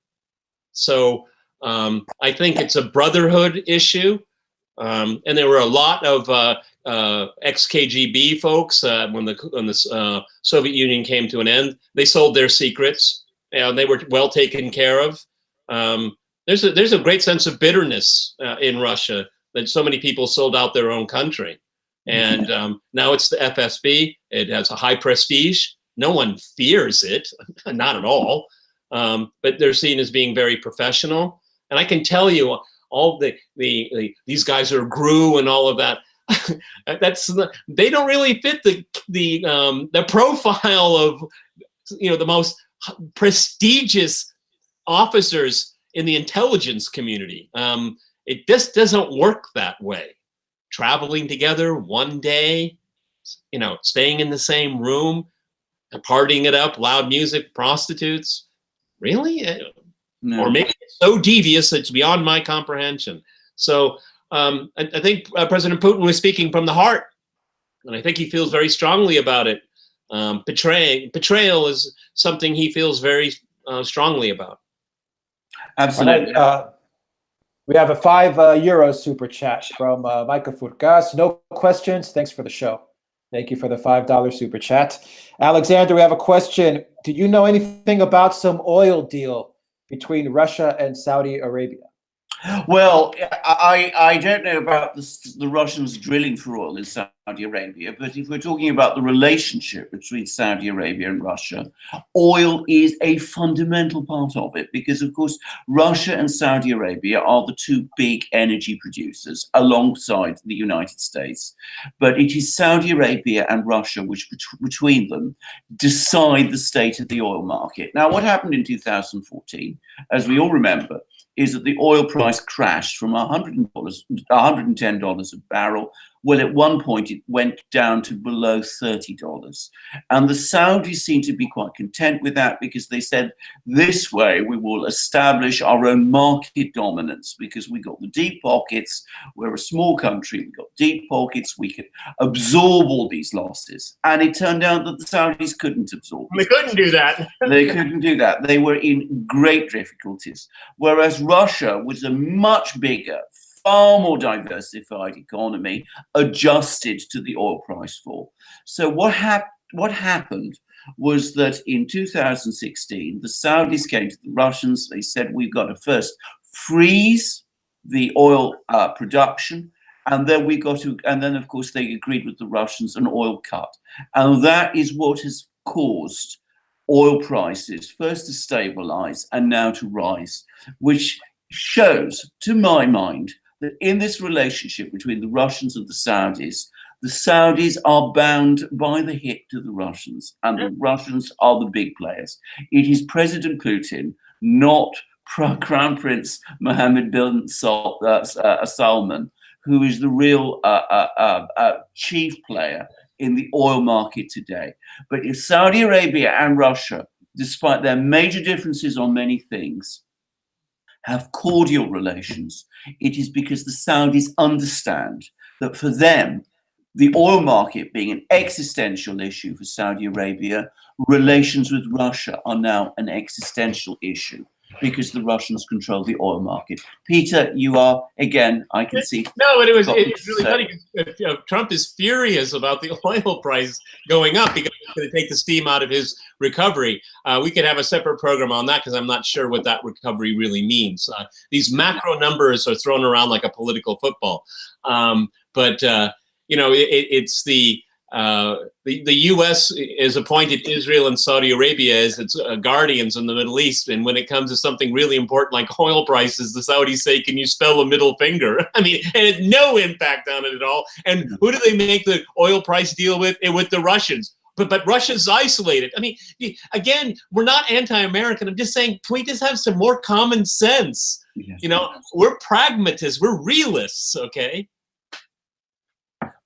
So I think it's a brotherhood issue. And there were a lot of ex-KGB folks when the Soviet Union came to an end. They sold their secrets. They were well taken care of. There's a great sense of bitterness in Russia that so many people sold out their own country. And now it's the FSB. It has a high prestige. No one fears it, not at all. But they're seen as being very professional. And I can tell you, all these guys are GRU and all of that. They don't really fit the profile of the most prestigious officers in the intelligence community. It just doesn't work that way. Traveling together one day, staying in the same room, partying it up, loud music, prostitutes. Really? No. Or maybe it's so devious it's beyond my comprehension. So I think President Putin was speaking from the heart, and I think he feels very strongly about it. Betrayal is something he feels very strongly about. Absolutely. We have a €5 super chat from Micah Furkas. No questions. Thanks for the show. Thank you for the $5 super chat. Alexander, we have a question. Do you know anything about some oil deal between Russia and Saudi Arabia? Well, I don't know about the Russians drilling for oil in Saudi Arabia, but if we're talking about the relationship between Saudi Arabia and Russia, oil is a fundamental part of it because, of course, Russia and Saudi Arabia are the two big energy producers alongside the United States. But it is Saudi Arabia and Russia which, between them, decide the state of the oil market. Now, what happened in 2014, as we all remember, is that the oil price crashed from $110 a barrel. Well, at one point it went down to below $30. And the Saudis seem to be quite content with that because they said, this way we will establish our own market dominance because we got the deep pockets. We're a small country. We've got deep pockets. We can absorb all these losses. And it turned out that the Saudis couldn't absorb. They couldn't do that. They couldn't do that. They were in great difficulties. Whereas Russia was a much bigger, far more diversified economy, adjusted to the oil price fall. So what happened was that in 2016, the Saudis came to the Russians. They said, we've got to first freeze the oil production, and then of course they agreed with the Russians an oil cut. And that is what has caused oil prices first to stabilize and now to rise, which shows, to my mind, that in this relationship between the Russians and the Saudis are bound by the hip to the Russians, and the Russians are the big players. It is President Putin, not Crown Prince Mohammed bin Salman, who is the real chief player in the oil market today. But if Saudi Arabia and Russia, despite their major differences on many things, have cordial relations, it is because the Saudis understand that for them, the oil market being an existential issue for Saudi Arabia, relations with Russia are now an existential issue because the Russians control the oil market. Peter, you are, again, I can see. No, but it's really funny. Trump is furious about the oil price going up because it's going to take the steam out of his recovery. We could have a separate program on that because I'm not sure what that recovery really means. These macro numbers are thrown around like a political football. But you know, it's the U.S. has appointed Israel and Saudi Arabia as its guardians in the Middle East, and when it comes to something really important like oil prices, the Saudis say, "Can you spell a middle finger?" I mean, and it no impact on it at all. And who do they make the oil price deal with? With the Russians. But Russia's isolated. I mean, again, we're not anti-American. I'm just saying, can we just have some more common sense? Yes. You know, we're pragmatists. We're realists. Okay.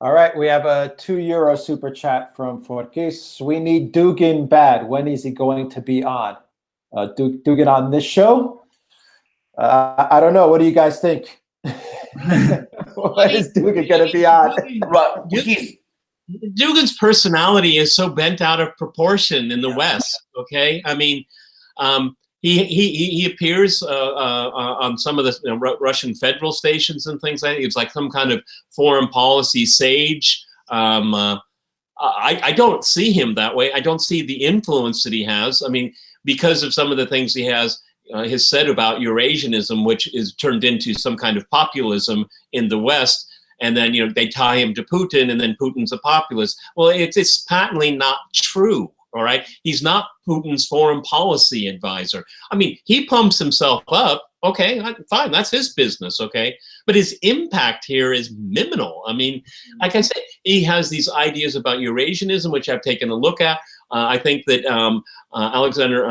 All right, we have a €2 super chat from Forkis. We need Dugan bad. When is he going to be on? Dugan on this show? I don't know. What do you guys think? When is Dugan going to be on? Right. Dugan's personality is so bent out of proportion in the West. Okay, I mean, he appears on some of the Russian federal stations and things like that. It's like some kind of foreign policy sage. I don't see him that way. I don't see the influence that he has. I mean, because of some of the things he has said about Eurasianism, which is turned into some kind of populism in the West. And then, you know, they tie him to Putin, and then Putin's a populist. Well, it's patently not true. All right. He's not Putin's foreign policy advisor. I mean, he pumps himself up. Okay, fine. That's his business. Okay. But his impact here is minimal. I mean, like I said, he has these ideas about Eurasianism, which I've taken a look at. I think that Alexander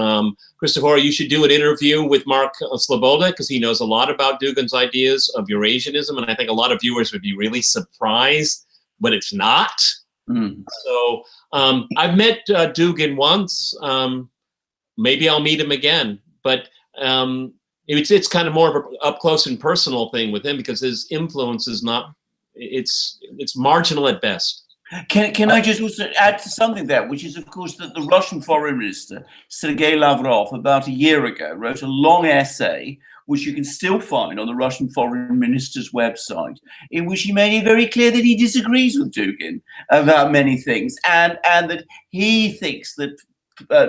Christoforou, you should do an interview with Mark Sloboda because he knows a lot about Dugan's ideas of Eurasianism. And I think a lot of viewers would be really surprised when it's not. So I've met Dugan once. Maybe I'll meet him again, but it's kind of more of an up close and personal thing with him because his influence is not. It's marginal at best. Can I just also add to something there, which is, of course, that the Russian Foreign Minister Sergei Lavrov about a year ago wrote a long essay, which you can still find on the Russian Foreign Minister's website, in which he made it very clear that he disagrees with Dugan about many things, and that he thinks that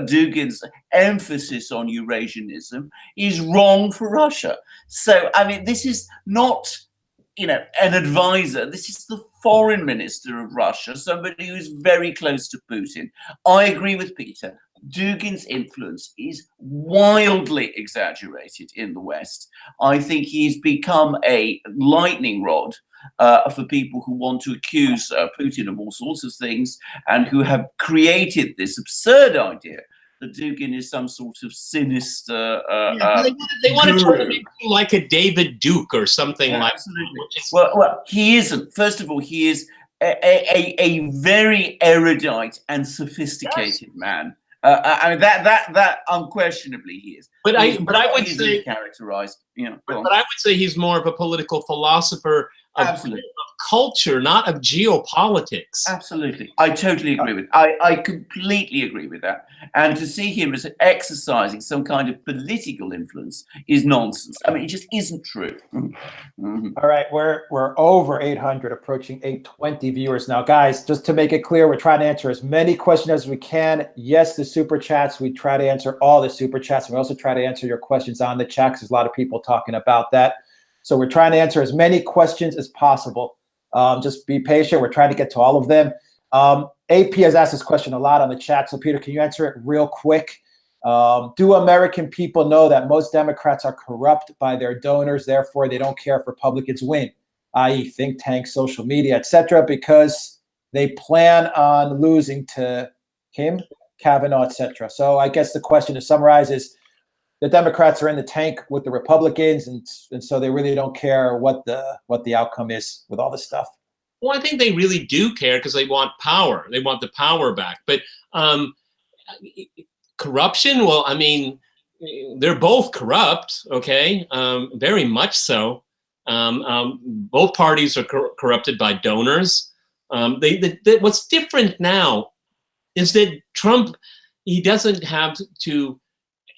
Dugan's emphasis on Eurasianism is wrong for Russia. So, I mean, this is not, you know, an advisor. This is the foreign minister of Russia, somebody who is very close to Putin. I agree with Peter. Dugan's influence is wildly exaggerated in the West. I think he's become a lightning rod for people who want to accuse Putin of all sorts of things and who have created this absurd idea that Dugan is some sort of sinister. They want to turn him into like a David Duke or something like that. Well, he isn't. First of all, he is a very erudite and sophisticated man. I mean that unquestionably he is. But I would say characterized. You know, but I would say he's more of a political philosopher of culture, not of geopolitics. Absolutely, I totally agree with. I completely agree with that. And to see him as exercising some kind of political influence is nonsense. I mean, it just isn't true. All right, we're over 800, approaching 820 viewers now, guys. Just to make it clear, we're trying to answer as many questions as we can. Yes, the super chats. We try to answer all the super chats. We also try to answer your questions on the chat because there's a lot of people talking about that. So we're trying to answer as many questions as possible. Just be patient. We're trying to get to all of them. AP has asked this question a lot on the chat. So Peter, can you answer it real quick? Do American people know that most Democrats are corrupt by their donors, therefore they don't care if Republicans win, i.e. think tanks, social media, etc., because they plan on losing to him, Kavanaugh, etc. So I guess the question to summarize is the Democrats are in the tank with the Republicans, and so they really don't care what the outcome is with all this stuff. Well, I think they really do care because they want power. They want the power back. But corruption, well, I mean, they're both corrupt, okay? Very much so. Both parties are corrupted by donors. What's different now is that Trump, he doesn't have to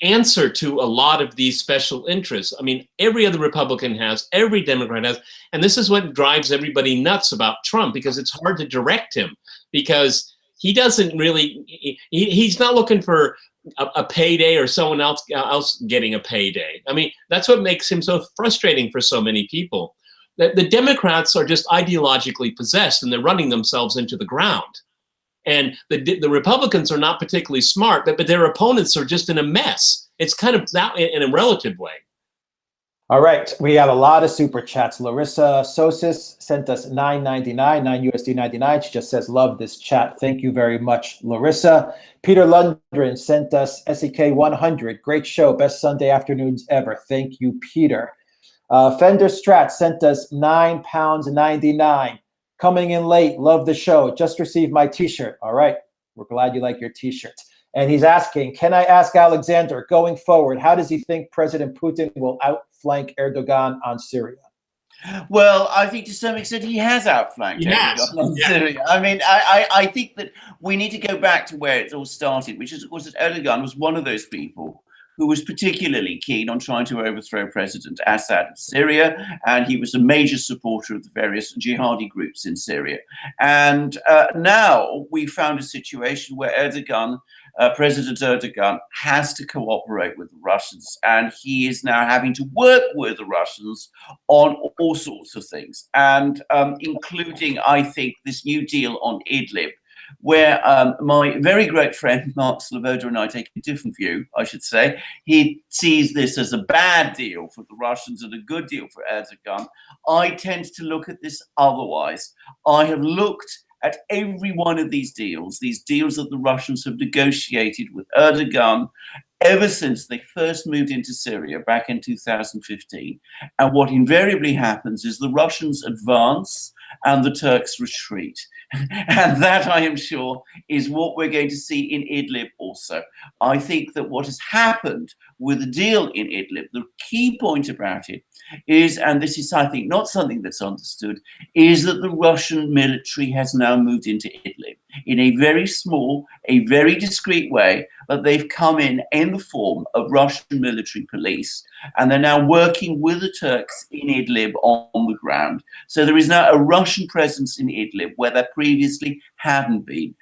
answer to a lot of these special interests. I mean, every other Republican has, every Democrat has, and this is what drives everybody nuts about Trump, because it's hard to direct him, because he doesn't really, he's not looking for a payday or someone else getting a payday. I mean, that's what makes him so frustrating for so many people. The Democrats are just ideologically possessed, and they're running themselves into the ground. And the Republicans are not particularly smart, but their opponents are just in a mess. It's kind of that in a relative way. All right, we have a lot of super chats. Larissa Sosis sent us $9.99, $9 USD 99. She just says, love this chat. Thank you very much, Larissa. Peter Lundgren sent us SEK 100. Great show, best Sunday afternoons ever. Thank you, Peter. Fender Strat sent us £9.99. Coming in late, love the show. Just received my t-shirt. All right, we're glad you like your t-shirt. And he's asking, can I ask Alexander, going forward, how does he think President Putin will outflank Erdogan on Syria? Well, I think to some extent he has outflanked Erdogan on Syria. I mean, I think that we need to go back to where it all started, which is, of course, that Erdogan was one of those people who was particularly keen on trying to overthrow President Assad of Syria, and he was a major supporter of the various jihadi groups in Syria. And now we found a situation where Erdogan, President Erdogan, has to cooperate with the Russians, and he is now having to work with the Russians on all sorts of things, and including, I think, this new deal on Idlib, where my very great friend Mark Sloboda and I take a different view, I should say. He sees this as a bad deal for the Russians and a good deal for Erdogan. I tend to look at this otherwise. I have looked at every one of these deals that the Russians have negotiated with Erdogan ever since they first moved into Syria back in 2015. And what invariably happens is the Russians advance and the Turks retreat. And that, I am sure, is what we're going to see in Idlib also. I think that what has happened with the deal in Idlib, the key point about it is, and this is, I think, not something that's understood, is that the Russian military has now moved into Idlib in a very small, a very discreet way, but they've come in the form of Russian military police, and they're now working with the Turks in Idlib on the ground. So there is now a Russian presence in Idlib where there previously hadn't been.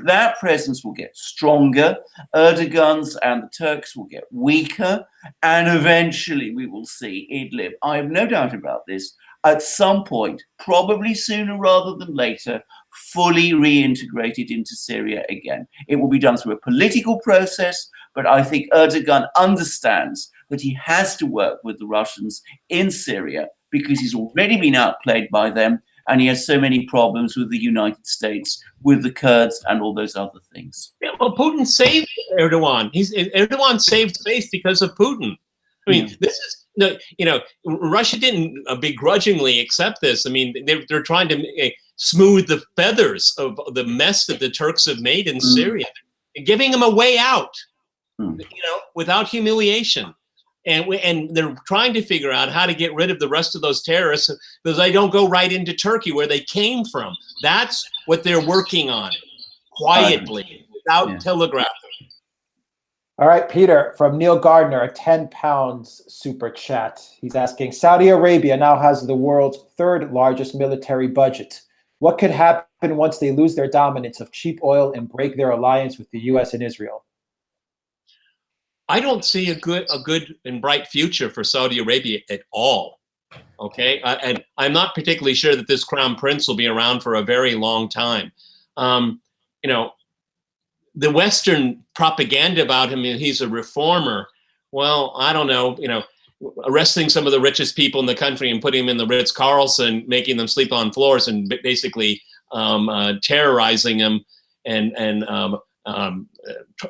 That presence will get stronger, Erdogan's and the Turks will get weaker, and eventually we will see Idlib, I have no doubt about this, at some point, probably sooner rather than later, fully reintegrated into Syria again. It will be done through a political process, but I think Erdogan understands that he has to work with the Russians in Syria because he's already been outplayed by them, and he has so many problems with the United States, with the Kurds, and all those other things. Yeah, well, Putin saved Erdogan. Erdogan saved face because of Putin. I mean, this is, you know, Russia didn't begrudgingly accept this. I mean, they're trying to smooth the feathers of the mess that the Turks have made in Syria, giving them a way out, you know, without humiliation. And they're trying to figure out how to get rid of the rest of those terrorists because they don't go right into Turkey where they came from. That's what they're working on, quietly, without telegraphing. All right, Peter, from Neil Gardner, a £10 super chat. He's asking, Saudi Arabia now has the world's third largest military budget. What could happen once they lose their dominance of cheap oil and break their alliance with the US and Israel? I don't see a good and bright future for Saudi Arabia at all. Okay, and I'm not particularly sure that this crown prince will be around for a very long time. You know, the Western propaganda about him, he's a reformer. Well, I don't know, you know, arresting some of the richest people in the country and putting them in the Ritz-Carlton, making them sleep on floors and basically terrorizing them and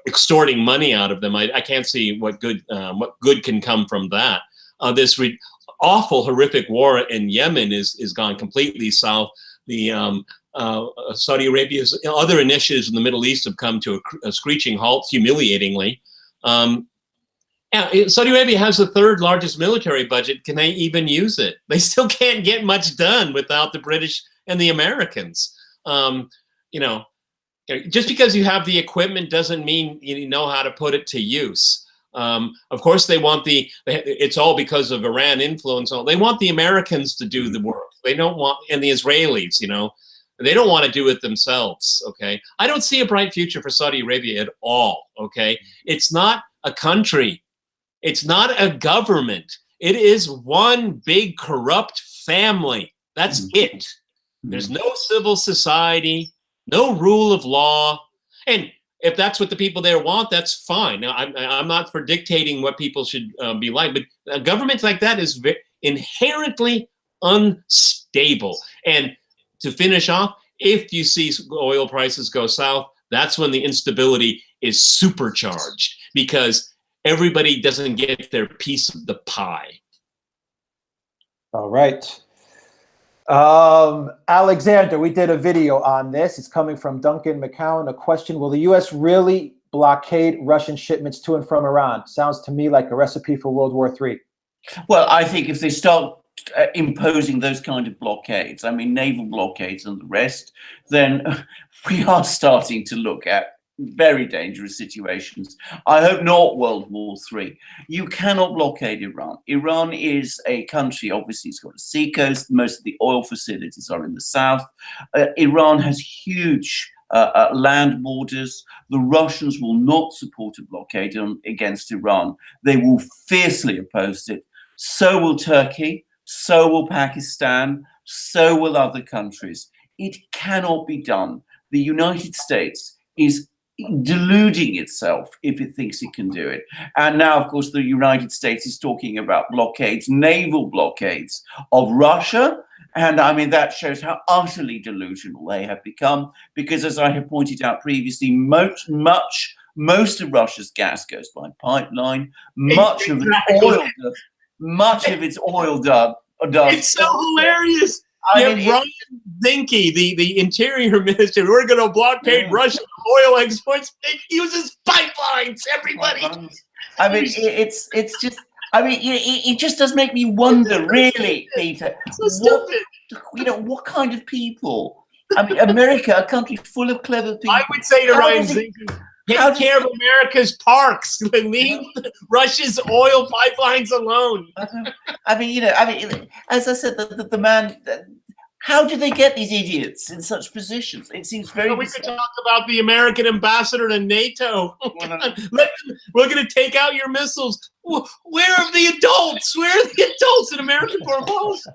extorting money out of them. I can't see what good can come from that. This awful, horrific war in Yemen is gone completely south. The Saudi Arabia's other initiatives in the Middle East have come to a screeching halt, humiliatingly. Saudi Arabia has the third largest military budget. Can they even use it? They still can't get much done without the British and the Americans. Just because you have the equipment doesn't mean you know how to put it to use. Of course, they want it's all because of Iran influence. They want the Americans to do the work. They don't want, and the Israelis, they don't want to do it themselves. Okay. I don't see a bright future for Saudi Arabia at all. Okay. It's not a country. It's not a government. It is one big corrupt family. That's it. There's no civil society, no rule of law. And if that's what the people there want, that's fine. Now, I'm not for dictating what people should be like, but a government like that is inherently unstable. And to finish off, if you see oil prices go south, that's when the instability is supercharged, because everybody doesn't get their piece of the pie. All right. Alexander, we did a video on this. It's coming from Duncan McCown. A question: will the U.S. really blockade Russian shipments to and from Iran? Sounds to me like a recipe for World War III. Well, I think if they start imposing those kind of blockades, I mean, naval blockades and the rest, then we are starting to look at very dangerous situations. I hope not World War III. You cannot blockade Iran. Iran is a country, obviously it's got a sea coast. Most of the oil facilities are in the south. Iran has huge land borders. The Russians will not support a blockade against Iran. They will fiercely oppose it. So will Turkey, so will Pakistan, so will other countries. It cannot be done. The United States is deluding itself if it thinks it can do it. And now, of course, the United States is talking about blockades, naval blockades of Russia. And I mean, that shows how utterly delusional they have become, because as I have pointed out previously, most of Russia's gas goes by pipeline, much of its oil does. It's so hilarious. Ron Zinke, the interior minister, we're going to blockade Russian oil exports. It uses pipelines, everybody. I mean, it's just, I mean, it just does make me wonder, really, Peter. So stupid. What kind of people? I mean, America, a country full of clever people. I would say to Ryan Zinke, take care of America's parks. Leave Russia's oil pipelines alone. I mean, as I said, the man. How do they get these idiots in such positions? It seems very. We could talk about the American ambassador to NATO. We're going to take out your missiles. Where are the adults? Where are the adults in American foreign policy?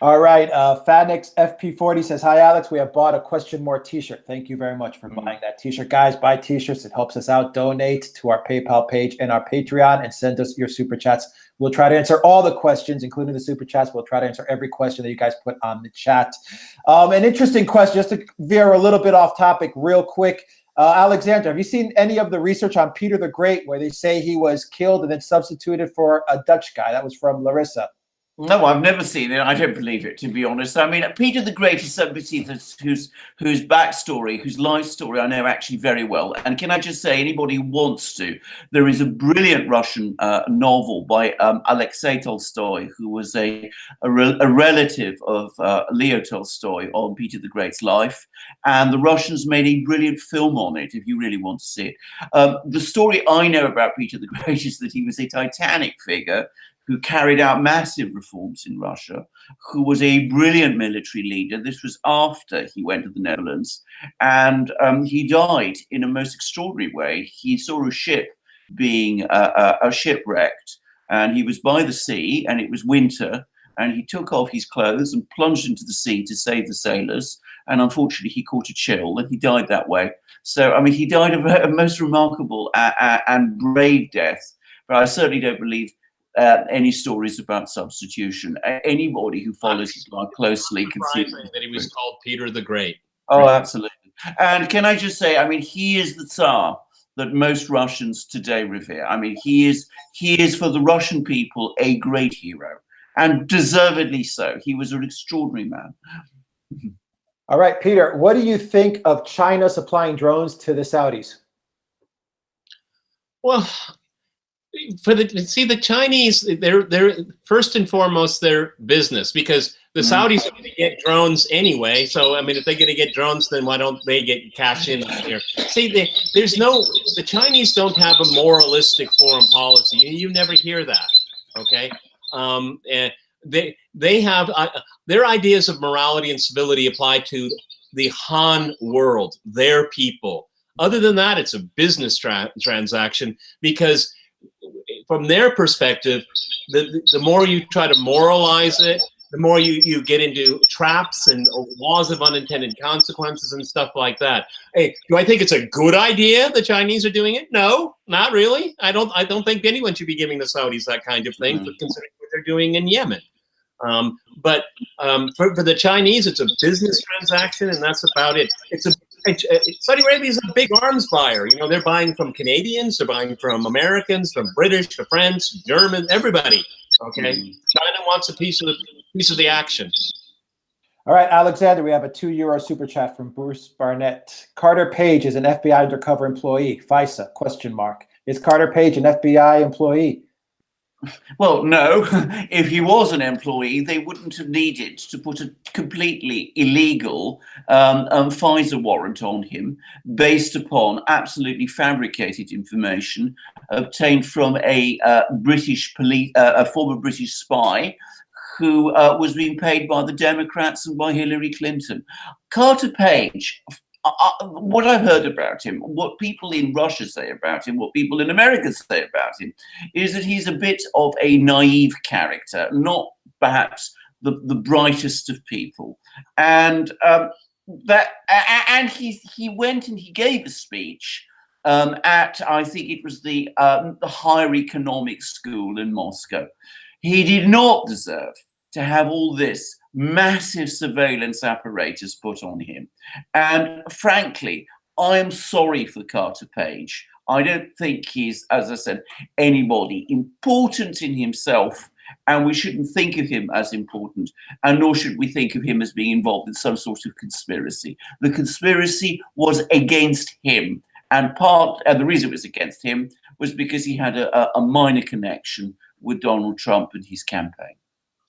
All right. Fadnix FP40 says, hi, Alex. We have bought a Question More t-shirt. Thank you very much for buying that t-shirt. Guys, buy t-shirts. It helps us out. Donate to our PayPal page and our Patreon and send us your super chats. We'll try to answer all the questions, including the super chats. We'll try to answer every question that you guys put on the chat. An interesting question, just to veer a little bit off topic real quick. Alexander, have you seen any of the research on Peter the Great, where they say he was killed and then substituted for a Dutch guy? That was from Larissa. No, I've never seen it. I don't believe it, to be honest. I mean, Peter the Great is somebody whose backstory, whose life story I know actually very well. And can I just say, anybody who wants to, there is a brilliant Russian novel by Alexei Tolstoy, who was a relative of Leo Tolstoy, on Peter the Great's life. And the Russians made a brilliant film on it, if you really want to see it. The story I know about Peter the Great is that he was a titanic figure who carried out massive reforms in Russia, who was a brilliant military leader. This was after he went to the Netherlands, and he died in a most extraordinary way. He saw a ship being shipwrecked, and he was by the sea, and it was winter, and he took off his clothes and plunged into the sea to save the sailors, and unfortunately he caught a chill, and he died that way. So, I mean, he died of a most remarkable and brave death, but I certainly don't believe any stories about substitution. Anybody who follows his life closely can see that he was called Peter the Great. Oh, absolutely. And can I just say, I mean, he is the Tsar that most Russians today revere. I mean, he is for the Russian people a great hero, and deservedly so. He was an extraordinary man. All right, Peter, what do you think of China supplying drones to the Saudis? Well, the Chinese, they're first and foremost their business, because the Saudis are going to get drones anyway. So I mean, if they're going to get drones, then why don't they get cash in on here? See, the Chinese don't have a moralistic foreign policy. You never hear that. Okay, and they have their ideas of morality and civility apply to the Han world, their people. Other than that, it's a business transaction, because from their perspective, the more you try to moralize it, the more you get into traps and laws of unintended consequences and stuff like that. Hey, do I think it's a good idea the Chinese are doing it? No, not really. I don't think anyone should be giving the Saudis that kind of thing, considering what they're doing in Yemen. But for the Chinese, it's a business transaction, and that's about it. Saudi Arabia is a big arms buyer. You know, they're buying from Canadians, they're buying from Americans, from British to French, German, everybody. Okay, China wants a piece of the action. All right, Alexander, we have a €2 super chat from Bruce Barnett. Carter Page is an FBI undercover employee. FISA, question mark. Is Carter Page an FBI employee? Well, no. If he was an employee, they wouldn't have needed to put a completely illegal FISA warrant on him based upon absolutely fabricated information obtained from a British police, a former British spy who was being paid by the Democrats and by Hillary Clinton. Carter Page, what I've heard about him, what people in Russia say about him, what people in America say about him, is that he's a bit of a naive character, not perhaps the brightest of people. And he went and he gave a speech at, I think it was the Higher Economics School in Moscow. He did not deserve to have all this massive surveillance apparatus put on him. And frankly, I am sorry for Carter Page. I don't think he's, as I said, anybody important in himself, and we shouldn't think of him as important, and nor should we think of him as being involved in some sort of conspiracy. The conspiracy was against him, and the reason it was against him was because he had a minor connection with Donald Trump and his campaign.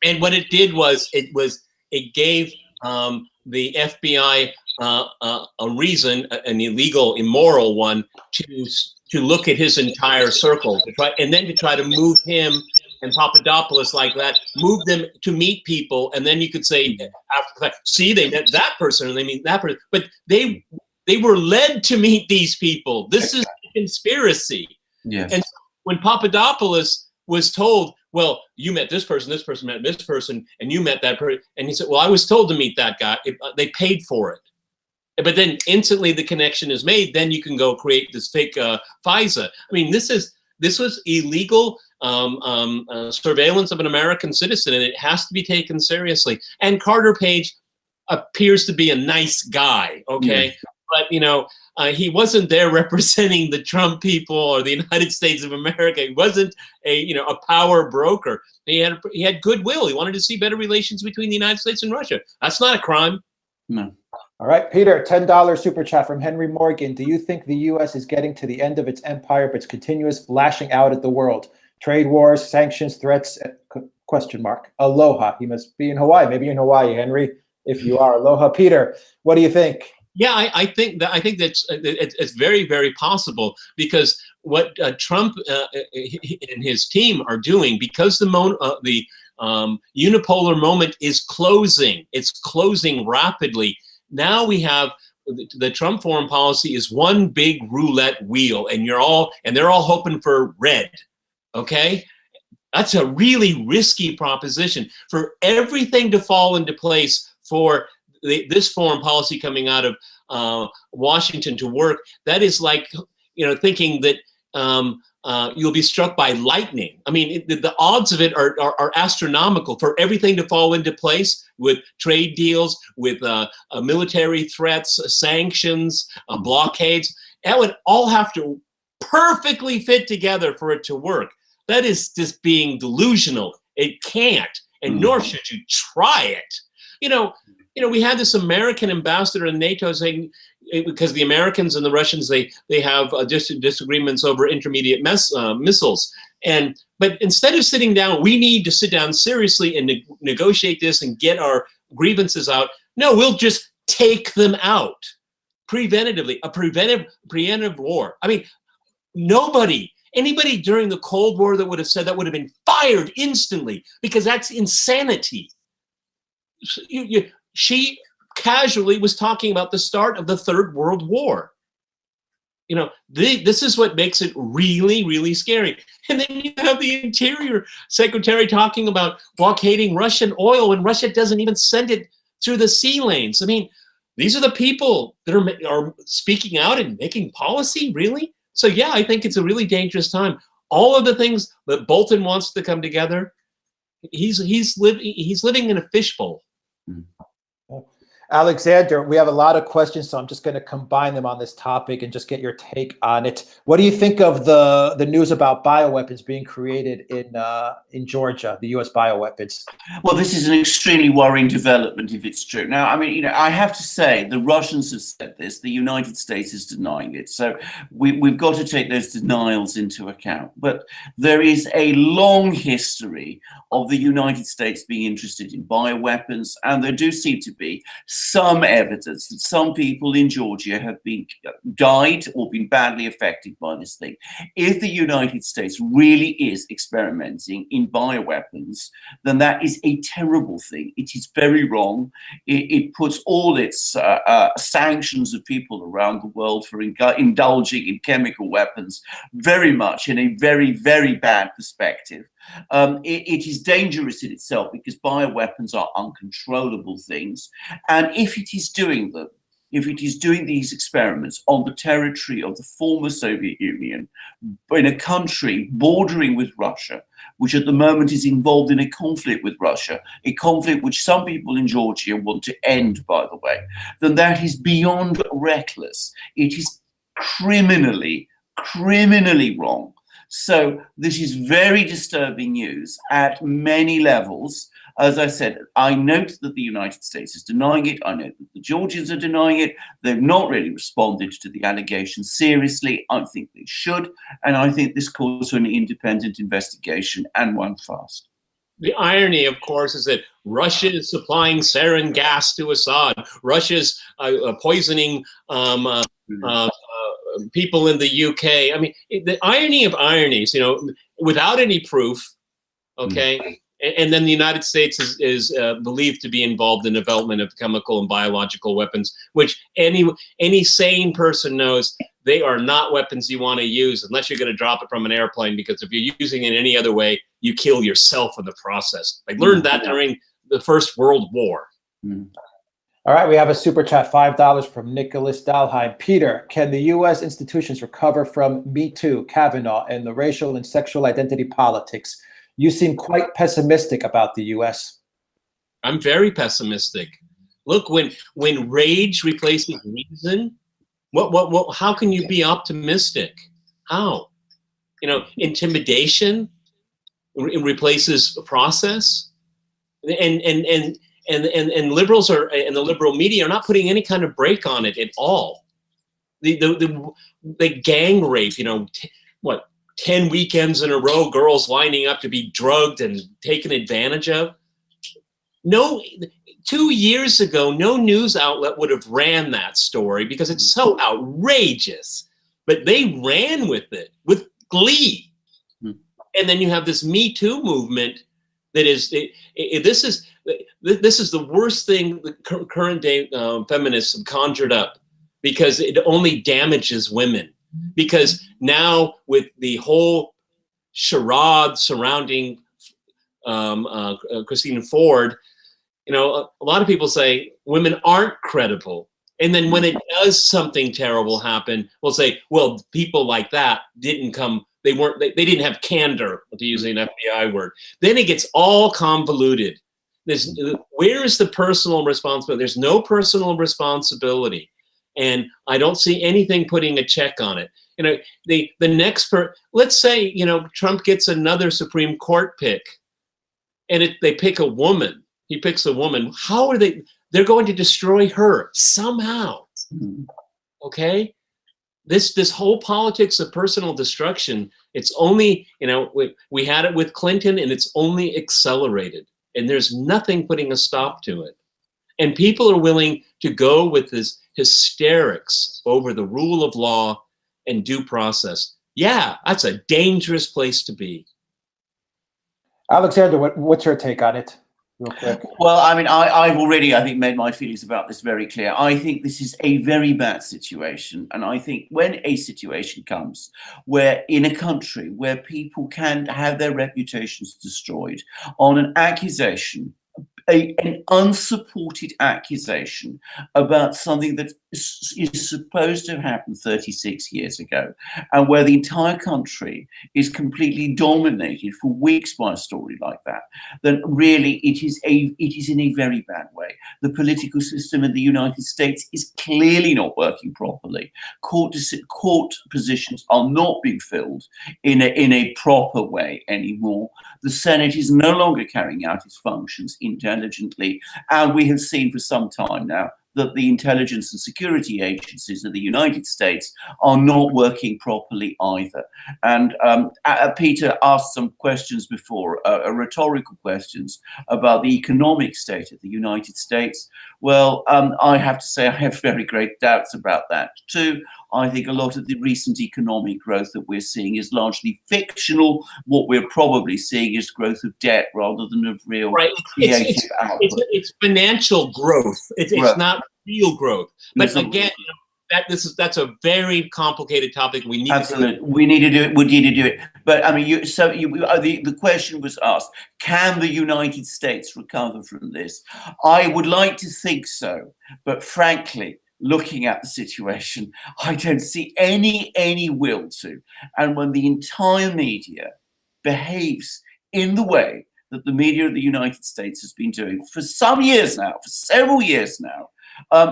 And what it did was it gave the FBI a reason, an illegal, immoral one, to look at his entire circle, to try to move him and Papadopoulos like that, move them to meet people, and then you could say after that, see, they met that person and they meet that person, but they were led to meet these people. This is a conspiracy. Yes. And when Papadopoulos was told, well, you met this person met this person, and you met that person. And he said, well, I was told to meet that guy. They paid for it. But then instantly the connection is made. Then you can go create this fake FISA. I mean, this was illegal surveillance of an American citizen, and it has to be taken seriously. And Carter Page appears to be a nice guy, okay? Yeah. But, you know, he wasn't there representing the Trump people or the United States of America. He wasn't a power broker. He had goodwill. He wanted to see better relations between the United States and Russia. That's not a crime. No. All right, Peter, $10 super chat from Henry Morgan. Do you think the U.S. is getting to the end of its empire, but its continuous lashing out at the world? Trade wars, sanctions, threats, question mark. Aloha. He must be in Hawaii. Maybe you're in Hawaii, Henry. If you are, aloha. Peter, what do you think? Yeah, I think that's it's very, very possible, because what Trump and his team are doing, because the unipolar moment is closing. It's closing rapidly. Now we have the Trump foreign policy is one big roulette wheel, and they're all hoping for red. Okay, that's a really risky proposition for everything to fall into place for this foreign policy coming out of Washington to work. That is like, thinking that you'll be struck by lightning. I mean, the odds of it are astronomical for everything to fall into place, with trade deals, with military threats, sanctions, blockades. That would all have to perfectly fit together for it to work. That is just being delusional. It can't, and nor should you try it. We had this American ambassador in NATO saying, because the Americans and the Russians, they have disagreements over intermediate missiles. But instead of sitting down, we need to sit down seriously and negotiate this and get our grievances out. No, we'll just take them out preventatively, a preventive war. I mean, anybody during the Cold War that would have said that would have been fired instantly, because that's insanity. She casually was talking about the start of the Third World War. You know, this is what makes it really, really scary. And then you have the Interior Secretary talking about blockading Russian oil when Russia doesn't even send it through the sea lanes. I mean, these are the people that are speaking out and making policy, really? So yeah, I think it's a really dangerous time. All of the things that Bolton wants to come together, he's living in a fishbowl. Alexander, we have a lot of questions, so I'm just going to combine them on this topic and just get your take on it. What do you think of the news about bioweapons being created in Georgia, the U.S. bioweapons? Well, this is an extremely worrying development if it's true. Now, I mean, you know, I have to say the Russians have said this. The United States is denying it. So we've got to take those denials into account. But there is a long history of the United States being interested in bioweapons, and there do seem to be some evidence that some people in Georgia have died or been badly affected by this thing. If the United States really is experimenting in bioweapons, then that is a terrible thing. It is very wrong. It puts all its sanctions of people around the world for indulging in chemical weapons very much in a very, very bad perspective. It is dangerous in itself because bioweapons are uncontrollable things. And if it is doing them, if it is doing these experiments on the territory of the former Soviet Union, in a country bordering with Russia, which at the moment is involved in a conflict with Russia, a conflict which some people in Georgia want to end, by the way, then that is beyond reckless. It is criminally wrong. So this is very disturbing news at many levels. As I said, I note that the United States is denying it. I note that the Georgians are denying it. They've not really responded to the allegations seriously. I think they should. And I think this calls for an independent investigation, and one fast. The irony, of course, is that Russia is supplying sarin gas to Assad. Russia's poisoning people in the UK. I mean, the irony of ironies, you know, without any proof, okay? And then the United States is believed to be involved in development of chemical and biological weapons, which any sane person knows they are not weapons you want to use unless you're going to drop it from an airplane, because if you're using it any other way, you kill yourself in the process. I learned that during the First World War. All right, we have a super chat, $5 from Nicholas Dalheim. Peter, can the U.S. institutions recover from Me Too, Kavanaugh, and the racial and sexual identity politics? You seem quite pessimistic about the U.S. I'm very pessimistic. Look, when rage replaces reason, what? How can you be optimistic? How? You know, intimidation replaces process, and liberals and the liberal media are not putting any kind of brake on it at all. The gang rape, you know, 10 weekends in a row, girls lining up to be drugged and taken advantage of. No, 2 years ago, no news outlet would have ran that story because it's so outrageous. But they ran with it with glee. And then you have this Me Too movement that is this is the worst thing the current day feminists have conjured up, because it only damages women. Because now with the whole charade surrounding Christine Ford, you know, a lot of people say women aren't credible. And then when it does something terrible happen, we'll say, well, people like that didn't come. They didn't have candor, to use an FBI word. Then it gets all convoluted. Where is the personal responsibility? There's no personal responsibility. And I don't see anything putting a check on it. You know, the next let's say, you know, Trump gets another Supreme Court pick, and they pick a woman. He picks a woman. How are they? They're going to destroy her somehow. Okay, this whole politics of personal destruction, it's only, you know, we had it with Clinton, and it's only accelerated, and there's nothing putting a stop to it. And people are willing to go with this hysterics over the rule of law and due process. Yeah, that's a dangerous place to be. Alexander, what's your take on it, real quick? Well, I mean, I've already, I think, made my feelings about this very clear. I think this is a very bad situation. And I think when a situation comes where in a country where people can have their reputations destroyed on an accusation, an unsupported accusation about something that is supposed to have happened 36 years ago, and where the entire country is completely dominated for weeks by a story like that, then really it is in a very bad way. The political system in the United States is clearly not working properly. Court positions are not being filled in a proper way anymore. The Senate is no longer carrying out its functions intelligently, and we have seen for some time now that the intelligence and security agencies of the United States are not working properly either. And Peter asked some questions before, rhetorical questions about the economic state of the United States. Well, I have to say I have very great doubts about that too. I think a lot of the recent economic growth that we're seeing is largely fictional. What we're probably seeing is growth of debt rather than of real creative output. It's financial growth. It's not real growth. But again, that's a very complicated topic. We need we need to do it. We need to do it. But I mean, the question was asked: can the United States recover from this? I would like to think so, but frankly, looking at the situation, I don't see any will to. And when the entire media behaves in the way that the media of the United States has been doing for some years now, for several years now,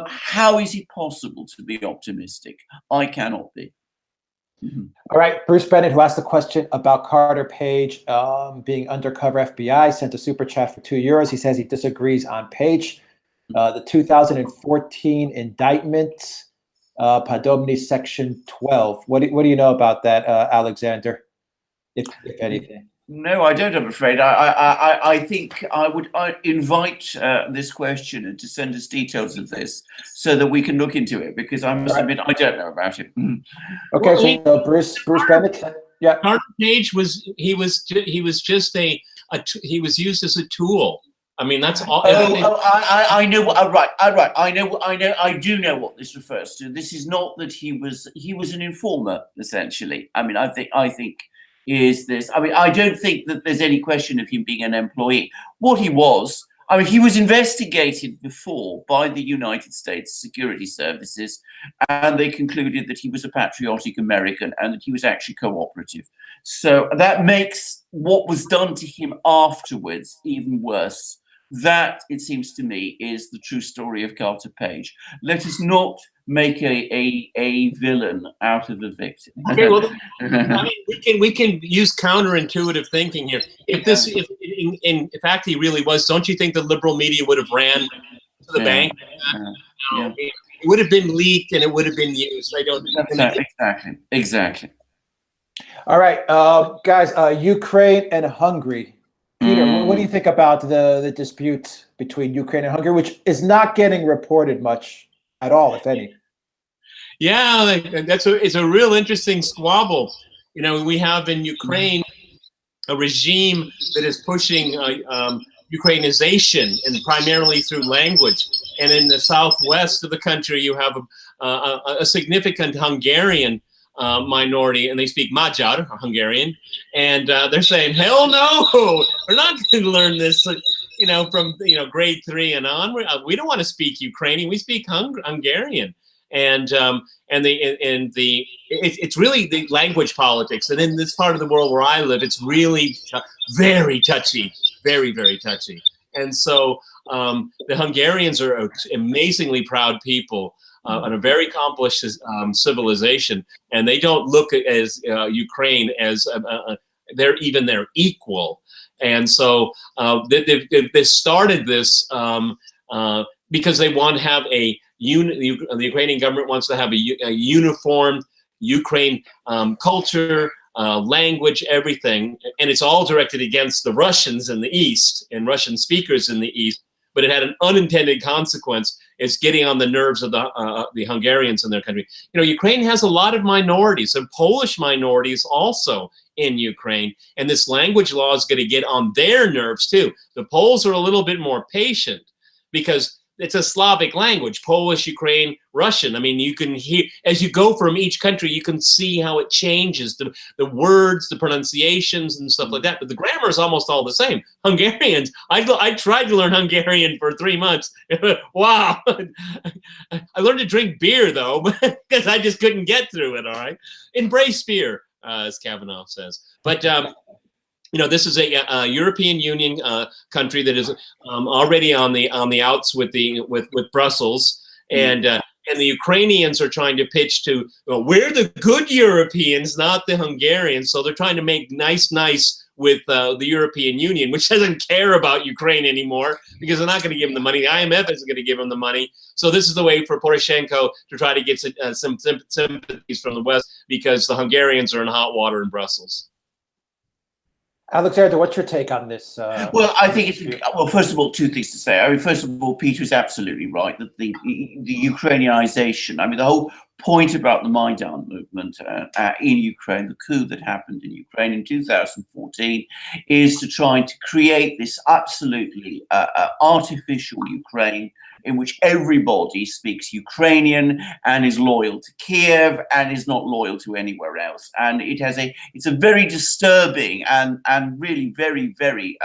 how is it possible to be optimistic? I cannot be. All right, Bruce Bennett, who asked a question about Carter Page being undercover FBI, sent a super chat for €2. He says he disagrees on Page. The 2014 indictment, Podobny Section 12. What do you know about that, Alexander, if anything? No, I don't, I'm afraid. I think I would invite this questioner to send us details of this so that we can look into it, because I must admit I don't know about it. Okay, so Bruce Bennett, yeah. Carter Page was just he was used as a tool. I mean, that's all. I know. Right. I do know what this refers to. This is not that he was an informer, essentially. I mean, I think is this. I mean, I don't think that there's any question of him being an employee. What he was, I mean, he was investigated before by the United States Security Services, and they concluded that he was a patriotic American and that he was actually cooperative. So that makes what was done to him afterwards even worse. That, it seems to me, is the true story of Carter Page. Let us not make a villain out of a victim. Okay, well, I mean, we can use counterintuitive thinking here. If in fact he really was, don't you think the liberal media would have ran to the bank? No, it would have been leaked and it would have been used. I don't. Exactly. All right, guys. Ukraine and Hungary. Peter, what do you think about the dispute between Ukraine and Hungary, which is not getting reported much at all, if any? Yeah, it's a real interesting squabble. You know, we have in Ukraine a regime that is pushing Ukrainization, and primarily through language. And in the southwest of the country, you have a significant Hungarian minority, and they speak Magyar, Hungarian, and they're saying, hell no, we're not going to learn this, you know, from grade 3 and on. We don't want to speak Ukrainian, we speak Hungarian. And it's really the language politics, and in this part of the world where I live, it's really very touchy, very, very touchy. And so the Hungarians are amazingly proud people. And a very accomplished civilization, and they don't look as Ukraine as they're even their equal. And so they started this because they want to have a the Ukrainian government wants to have a uniform Ukraine culture, language, everything, and it's all directed against the Russians in the East and Russian speakers in the East. But it had an unintended consequence. It's getting on the nerves of the Hungarians in their country. Ukraine has a lot of minorities, and Polish minorities also in Ukraine, and this language law is going to get on their nerves too. The Poles are a little bit more patient because it's a Slavic language, Polish, Ukraine, Russian. I mean, you can hear, as you go from each country, you can see how it changes, the words, the pronunciations and stuff like that. But the grammar is almost all the same. Hungarians, I tried to learn Hungarian for 3 months. Wow. I learned to drink beer, though, because I just couldn't get through it, all right? Embrace beer, as Kavanaugh says. But this is a European Union country that is already on the outs with Brussels, and the Ukrainians are trying to pitch to, well, we're the good Europeans, not the Hungarians. So they're trying to make nice with the European Union, which doesn't care about Ukraine anymore because they're not going to give them the money. The IMF isn't going to give them the money. So this is the way for Poroshenko to try to get some sympathies from the West, because the Hungarians are in hot water in Brussels. Alexander, what's your take on this? Well, I think first of all, two things to say. I mean, first of all, Peter is absolutely right that the Ukrainianization, I mean, the whole point about the Maidan movement in Ukraine, the coup that happened in Ukraine in 2014, is to try to create this absolutely artificial Ukraine in which everybody speaks Ukrainian and is loyal to Kiev and is not loyal to anywhere else. And it's a very disturbing and really very, very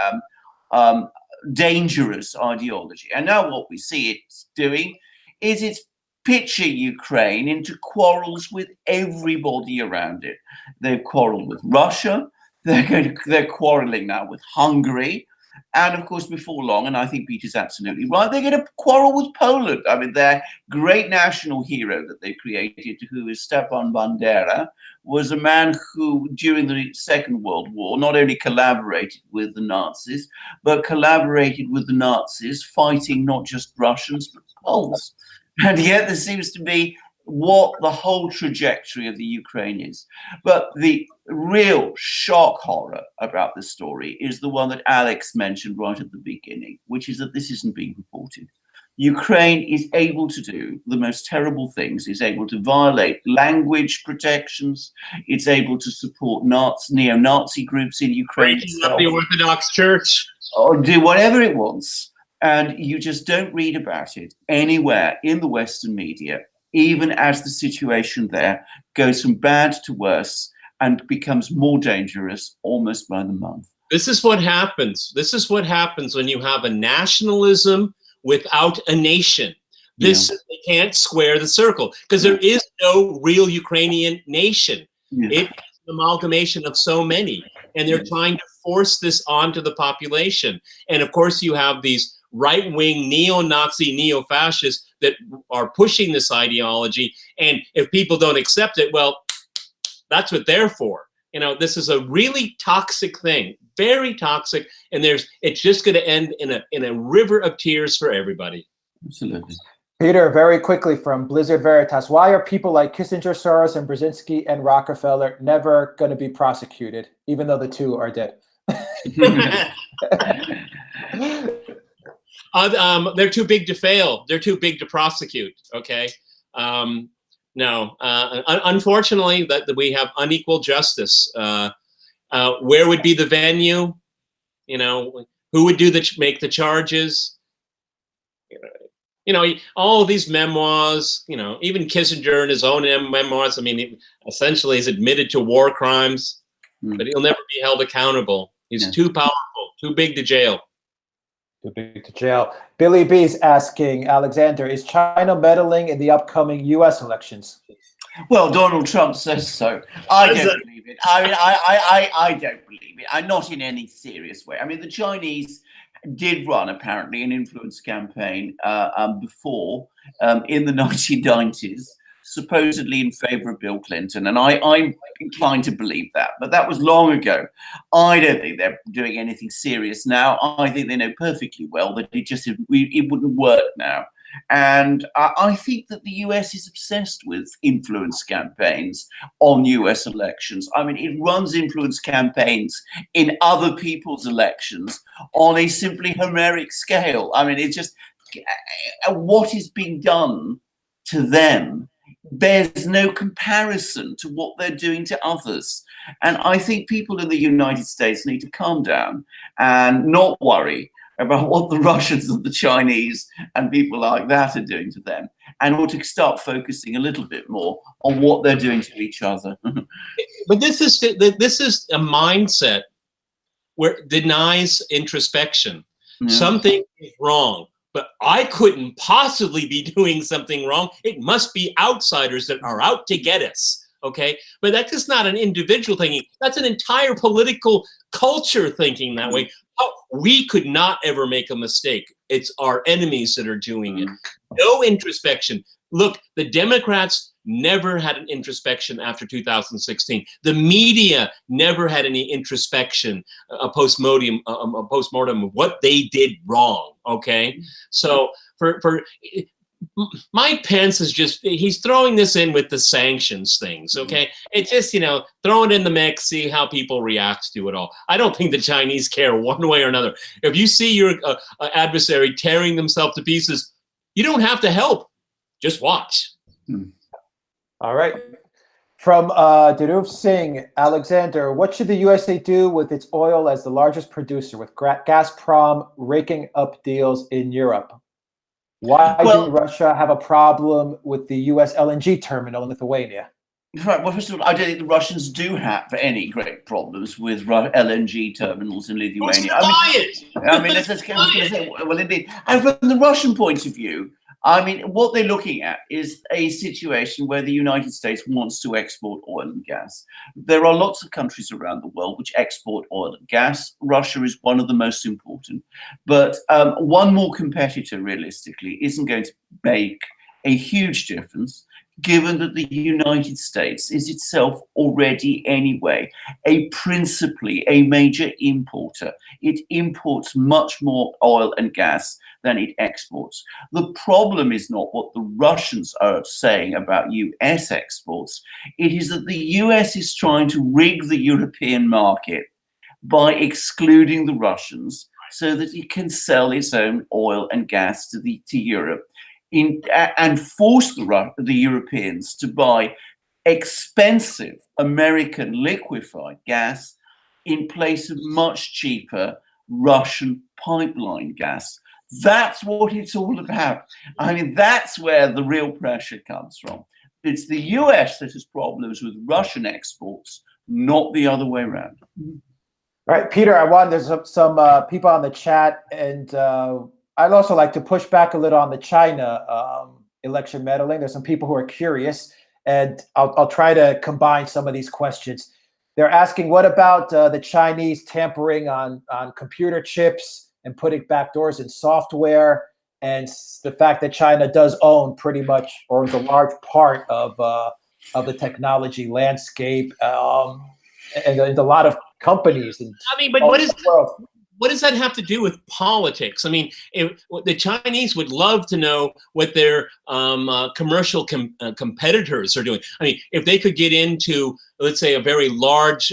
dangerous ideology. And now what we see it's doing is it's pitching Ukraine into quarrels with everybody around it. They've quarreled with Russia. They're quarreling now with Hungary. And of course, before long, and I think Peter's absolutely right, they're going to quarrel with Poland. I mean, their great national hero that they created, who is Stepan Bandera, was a man who, during the Second World War, not only collaborated with the Nazis, but collaborated with the Nazis, fighting not just Russians, but Poles. And yet there seems to be what the whole trajectory of the Ukraine is. But the real shock horror about this story is the one that Alex mentioned right at the beginning, which is that this isn't being reported. Ukraine is able to do the most terrible things. It's able to violate language protections. It's able to support neo-Nazi groups in Ukraine. Not the Orthodox Church. Or do whatever it wants. And you just don't read about it anywhere in the Western media, even as the situation there goes from bad to worse and becomes more dangerous almost by the month. This is what happens. This is what happens when you have a nationalism without a nation. They can't square the circle because there is no real Ukrainian nation. It's an amalgamation of so many, and they're trying to force this onto the population. And of course, you have these right-wing neo-Nazi, neo-fascists that are pushing this ideology. And if people don't accept it, well, that's what they're for. This is a really toxic thing, very toxic. And it's just going to end in a river of tears for everybody. Absolutely. Peter, very quickly from Blizzard Veritas, why are people like Kissinger, Soros, and Brzezinski and Rockefeller never going to be prosecuted, even though the two are dead? They're too big to fail. They're too big to prosecute. Okay. No. Unfortunately, that we have unequal justice. Where would be the venue? Who would make the charges? All of these memoirs. Even Kissinger in his own memoirs. I mean, essentially, he's admitted to war crimes, but he'll never be held accountable. He's too powerful, too big to jail. Too big to jail. Billy B's asking, Alexander, is China meddling in the upcoming U.S. elections? Well, Donald Trump says so. I don't believe it. I mean, I don't believe it. I'm not in any serious way. I mean, the Chinese did run, apparently, an influence campaign before in the 1990s, supposedly in favor of Bill Clinton. And I'm inclined to believe that. But that was long ago. I don't think they're doing anything serious now. I think they know perfectly well that it wouldn't work now. And I think that the US is obsessed with influence campaigns on US elections. I mean, it runs influence campaigns in other people's elections on a simply Homeric scale. I mean, it's just what is being done to them bears no comparison to what they're doing to others. And I think people in the United States need to calm down and not worry about what the Russians and the Chinese and people like that are doing to them, and ought to start focusing a little bit more on what they're doing to each other. But this is a mindset where it denies introspection. Yeah. Something is wrong, but I couldn't possibly be doing something wrong. It must be outsiders that are out to get us. Okay, but that's just not an individual thinking. That's an entire political culture thinking that way. Oh, we could not ever make a mistake. It's our enemies that are doing it. No introspection. Look, the Democrats never had an introspection after 2016. The media never had any introspection, a postmortem of what they did wrong. Okay, so for Mike Pence is he's throwing this in with the sanctions things, okay? It's just, throw it in the mix, see how people react to it all. I don't think the Chinese care one way or another. If you see your adversary tearing themselves to pieces, you don't have to help. Just watch. All right. From Dhruv Singh, Alexander, what should the USA do with its oil as the largest producer, with Gazprom raking up deals in Europe? Why do Russia have a problem with the US LNG terminal in Lithuania? Right. Well, first of all, I don't think the Russians do have any great problems with LNG terminals in Lithuania. Well, indeed. And from the Russian point of view, I mean, what they're looking at is a situation where the United States wants to export oil and gas. There are lots of countries around the world which export oil and gas. Russia is one of the most important. But one more competitor, realistically, isn't going to make a huge difference, given that the United States is itself already anyway principally a major importer. It imports much more oil and gas than it exports. The problem is not what the Russians are saying about US exports. It is that the US is trying to rig the European market by excluding the Russians so that it can sell its own oil and gas to Europe. And force the Europeans to buy expensive American liquefied gas in place of much cheaper Russian pipeline gas. That's what it's all about. I mean, that's where the real pressure comes from. It's the US that has problems with Russian exports, not the other way around. All right, Peter, there's some people on the chat, and I'd also like to push back a little on the China election meddling. There's some people who are curious, and I'll try to combine some of these questions. They're asking, what about the Chinese tampering on computer chips and putting backdoors in software, and the fact that China does own pretty much, or is a large part of the technology landscape, and a lot of companies. But what does that have to do with politics? I mean, the Chinese would love to know what their commercial competitors are doing. I mean, if they could get into, let's say, a very large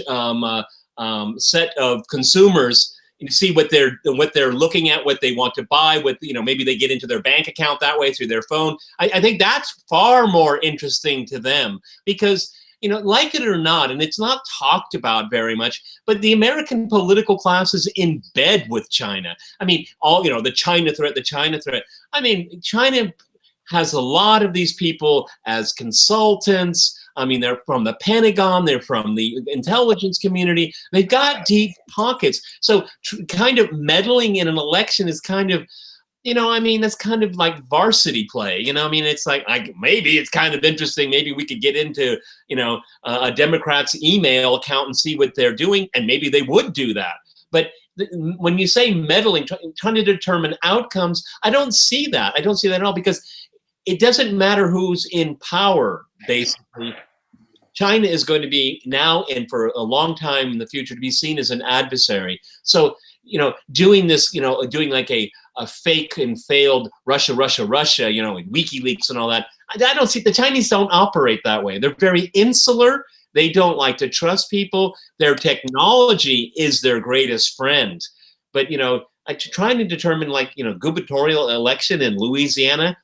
set of consumers, and see what they're looking at, what they want to buy, maybe they get into their bank account that way through their phone. I think that's far more interesting to them, because like it or not, and it's not talked about very much, but the American political class is in bed with China. I mean, the China threat. I mean, China has a lot of these people as consultants. I mean, they're from the Pentagon, they're from the intelligence community. They've got deep pockets. So kind of meddling in an election is kind of, that's kind of like varsity play. It's like maybe it's kind of interesting. Maybe we could get into, a Democrat's email account and see what they're doing, and maybe they would do that. But when you say meddling, trying to determine outcomes, I don't see that. I don't see that at all, because it doesn't matter who's in power, basically. China is going to be now and for a long time in the future to be seen as an adversary. So, doing this, doing like a a fake and failed Russia, you know, with WikiLeaks and all that. I don't see, the Chinese don't operate that way. They're very insular. They don't like to trust people. Their technology is their greatest friend. But, you know, trying to determine, like, you know, gubernatorial election in Louisiana,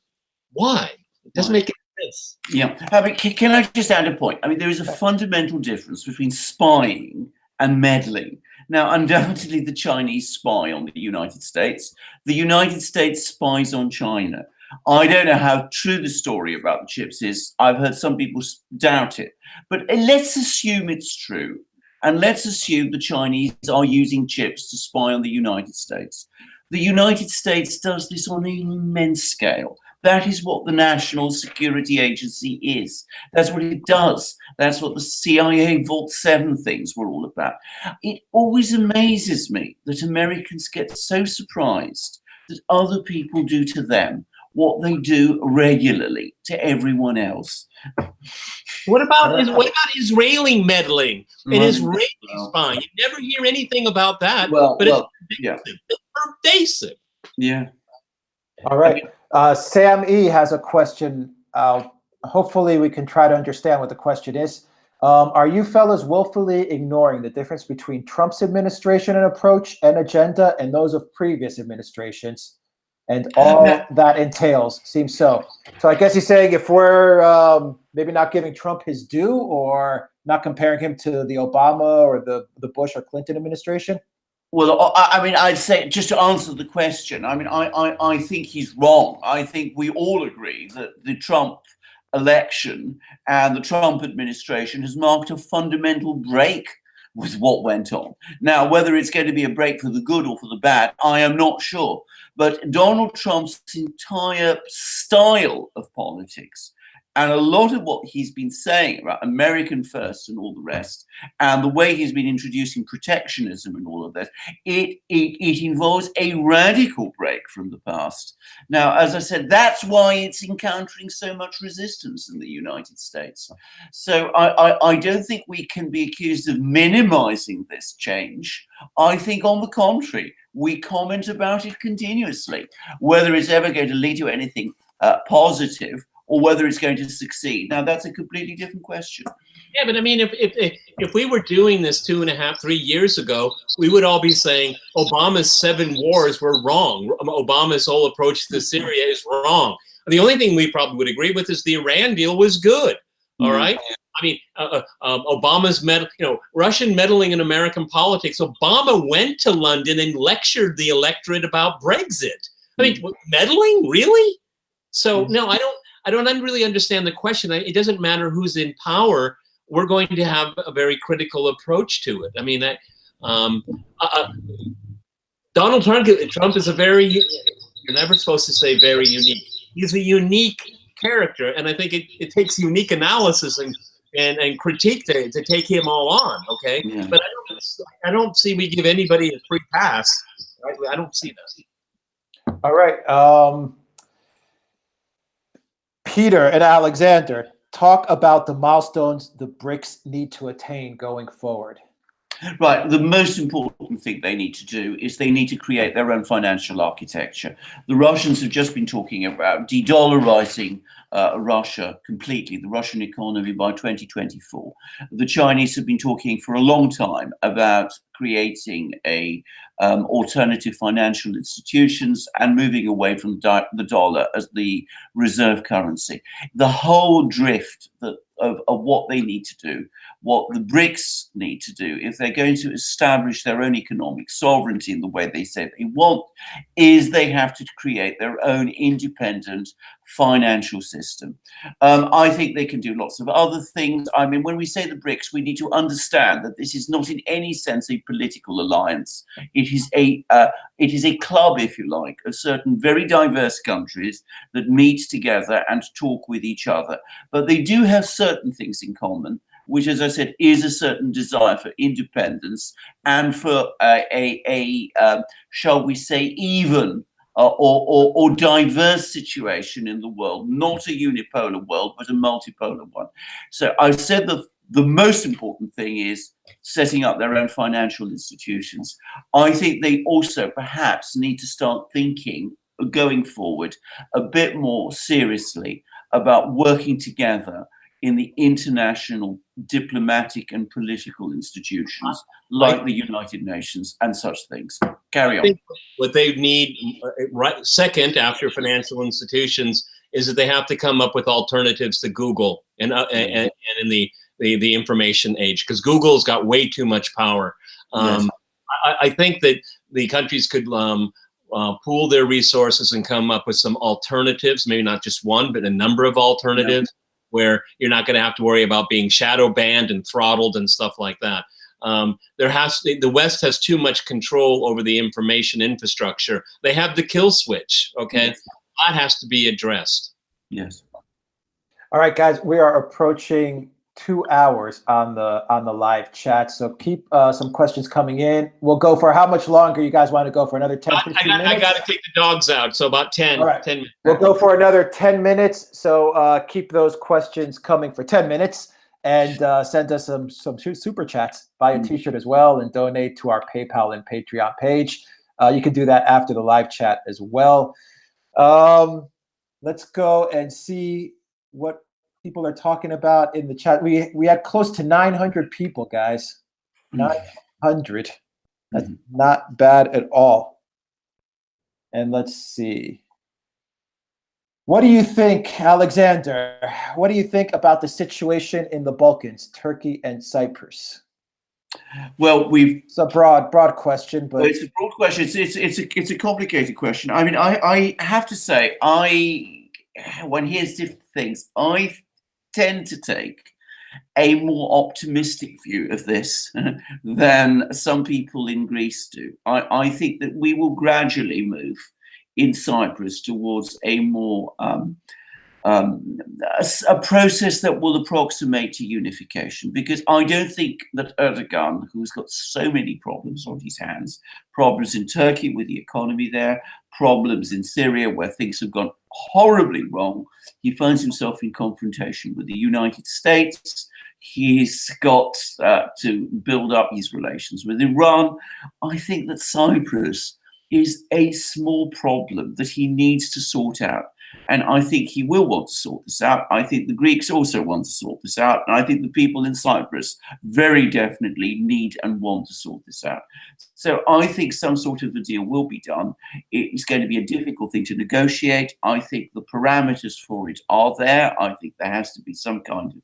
why? It doesn't make any sense. Yeah. I mean, can I just add a point? I mean, there is a fundamental difference between spying and meddling. Now, undoubtedly, the Chinese spy on the United States. The United States spies on China. I don't know how true the story about the chips is. I've heard some people doubt it. But let's assume it's true. And let's assume the Chinese are using chips to spy on the United States. The United States does this on an immense scale. That is what the National Security Agency is. That's what it does. That's what the CIA Vault 7 things were all about. It always amazes me that Americans get so surprised that other people do to them what they do regularly to everyone else. What about Israeli meddling and Israeli spying? You never hear anything about that. But it's pervasive. It's pervasive. Yeah. All right. Sam E has a question. Hopefully we can try to understand what the question is. Are you fellas willfully ignoring the difference between Trump's administration and approach and agenda and those of previous administrations? And all that entails seems so. So I guess he's saying if we're maybe not giving Trump his due or not comparing him to the Obama or the Bush or Clinton administration. Well, I mean, I'd say, just to answer the question, I mean, I think he's wrong. I think we all agree that the Trump election and the Trump administration has marked a fundamental break with what went on. Now, whether it's going to be a break for the good or for the bad, I am not sure. But Donald Trump's entire style of politics and a lot of what he's been saying about American first and all the rest, and the way he's been introducing protectionism and all of that, it involves a radical break from the past. Now, as I said, that's why it's encountering so much resistance in the United States. So I don't think we can be accused of minimizing this change. I think, on the contrary, we comment about it continuously. Whether it's ever going to lead to anything positive, or whether it's going to succeed. Now, that's a completely different question. Yeah, but I mean, if we were doing this 2.5, 3 years ago, we would all be saying Obama's 7 wars were wrong. Obama's whole approach to Syria is wrong. The only thing we probably would agree with is the Iran deal was good. All right. I mean, Obama's Russian meddling in American politics. Obama went to London and lectured the electorate about Brexit. I mean, meddling, really? So no, I don't really understand the question. It doesn't matter who's in power. We're going to have a very critical approach to it. I mean, Donald Trump is a very, you're never supposed to say very unique. He's a unique character, and I think it takes unique analysis and critique to take him all on, okay? Yeah. But I don't see we give anybody a free pass. Right? I don't see that. All right. Peter and Alexander, talk about the milestones the BRICS need to attain going forward. Right. The most important thing they need to do is they need to create their own financial architecture. The Russians have just been talking about de-dollarizing Russia completely, the Russian economy, by 2024. The Chinese have been talking for a long time about creating a alternative financial institutions and moving away from the dollar as the reserve currency. The whole drift of what they need to do, what the BRICS need to do, if they're going to establish their own economic sovereignty in the way they say they want, is they have to create their own independent financial system. I think they can do lots of other things. I mean, when we say the BRICS, we need to understand that this is not in any sense a political alliance. It is a club, if you like, of certain very diverse countries that meet together and talk with each other. But they do have certain things in common, which, as I said, is a certain desire for independence and for shall we say, even or diverse situation in the world, not a unipolar world, but a multipolar one. So I've said that The most important thing is setting up their own financial institutions. I think they also perhaps need to start thinking going forward a bit more seriously about working together in the international diplomatic and political institutions like the United Nations and such things. Carry on. I think what they need right second after financial institutions is that they have to come up with alternatives to Google and in the information age, because Google's got way too much power. Yes. I think that the countries could pool their resources and come up with some alternatives, maybe not just one, but a number of alternatives, where you're not going to have to worry about being shadow banned and throttled and stuff like that. The West has too much control over the information infrastructure. They have the kill switch. Okay, Yes. That has to be addressed. Yes. All right, guys, we are approaching 2 hours on the live chat, so keep some questions coming in. We'll go for how much longer you guys want to go for? Another 10, 15 minutes? I got to take the dogs out, so about 10, All right. 10 minutes. We'll go for another 10 minutes, so keep those questions coming for 10 minutes, and send us some super chats. Buy a t-shirt as well, and donate to our PayPal and Patreon page. You can do that after the live chat as well. Let's go and see what people are talking about in the chat. We had close to 900 people, guys. 900. That's not bad at all. And let's see. What do you think, Alexander? What do you think about the situation in the Balkans, Turkey and Cyprus? Well, it's a broad question, but it's a broad question. It's a complicated question. I mean, I have to say, when hears different things, I tend to take a more optimistic view of this than some people in Greece do. I think that we will gradually move in Cyprus towards a more a process that will approximate to unification, because I don't think that Erdogan, who's got so many problems on his hands, problems in Turkey with the economy there, problems in Syria where things have gone horribly wrong, he finds himself in confrontation with the United States. He's got to build up his relations with Iran. I think that Cyprus is a small problem that he needs to sort out. And I think he will want to sort this out. I think the Greeks also want to sort this out. And I think the people in Cyprus very definitely need and want to sort this out. So I think some sort of a deal will be done. It's going to be a difficult thing to negotiate. I think the parameters for it are there. I think there has to be some kind of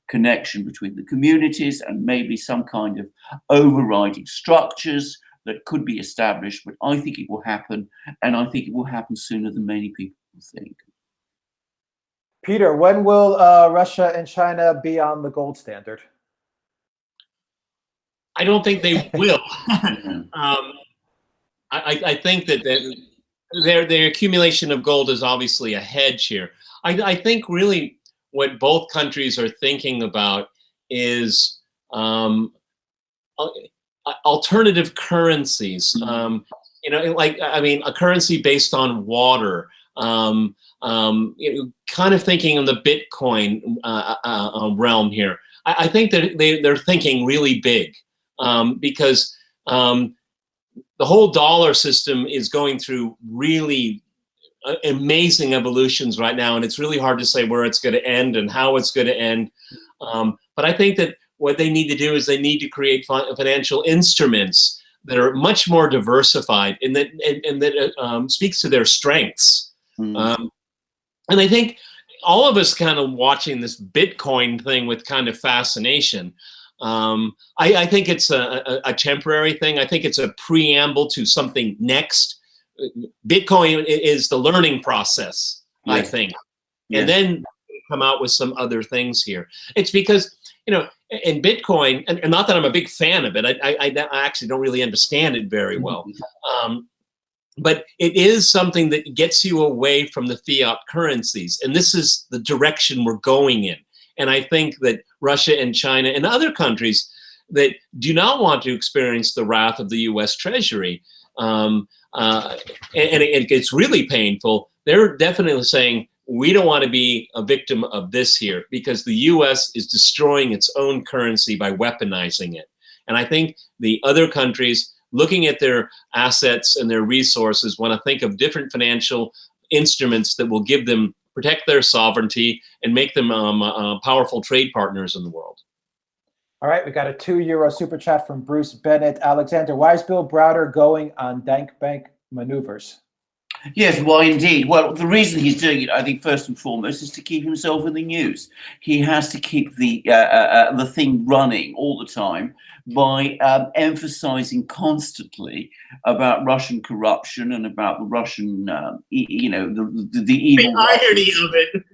connection between the communities and maybe some kind of overriding structures that could be established. But I think it will happen. And I think it will happen sooner than many people think. Peter, when will Russia and China be on the gold standard? I don't think they will. I think that their accumulation of gold is obviously a hedge here. I think really what both countries are thinking about is alternative currencies. A currency based on water. Kind of thinking in the Bitcoin realm here. I think that they're thinking really big because the whole dollar system is going through really amazing evolutions right now, and it's really hard to say where it's going to end and how it's going to end. But I think that what they need to do is they need to create financial instruments that are much more diversified and that speaks to their strengths. And I think all of us kind of watching this Bitcoin thing with kind of fascination. I think it's a temporary thing. I think it's a preamble to something next. Bitcoin is the learning process, yes. I think. Yes. And then come out with some other things here. It's because, in Bitcoin, and not that I'm a big fan of it, I actually don't really understand it very well. But it is something that gets you away from the fiat currencies. And this is the direction we're going in. And I think that Russia and China and other countries that do not want to experience the wrath of the US Treasury, and it gets really painful, they're definitely saying, we don't want to be a victim of this here, because the US is destroying its own currency by weaponizing it. And I think the other countries looking at their assets and their resources want to think of different financial instruments that will give them, protect their sovereignty and make them powerful trade partners in the world. All right, we got a €2 super chat from Bruce Bennett. Alexander, why is Bill Browder going on dank bank maneuvers? Yes, why indeed? Well, the reason he's doing it, I think, first and foremost, is to keep himself in the news. He has to keep the thing running all the time by emphasizing constantly about Russian corruption and about the Russian, the evil. The irony of it.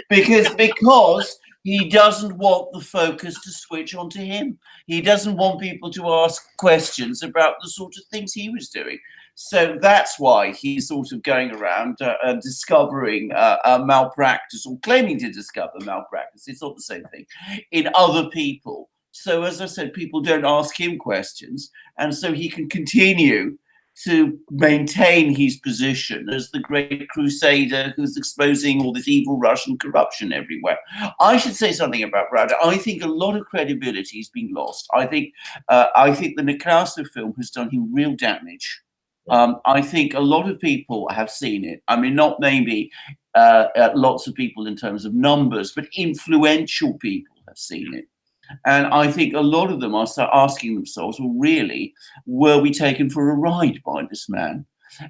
Because he doesn't want the focus to switch onto him. He doesn't want people to ask questions about the sort of things he was doing. So that's why he's sort of going around discovering malpractice, or claiming to discover malpractice. It's not the same thing, in other people. So as I said, people don't ask him questions, and so he can continue to maintain his position as the great crusader who's exposing all this evil Russian corruption everywhere. I should say something about Browder. I think a lot of credibility is being lost. I think the Mercouris film has done him real damage. I think a lot of people have seen it. I mean, not maybe lots of people in terms of numbers, but influential people have seen it. And I think a lot of them are asking themselves, well, really, were we taken for a ride by this man?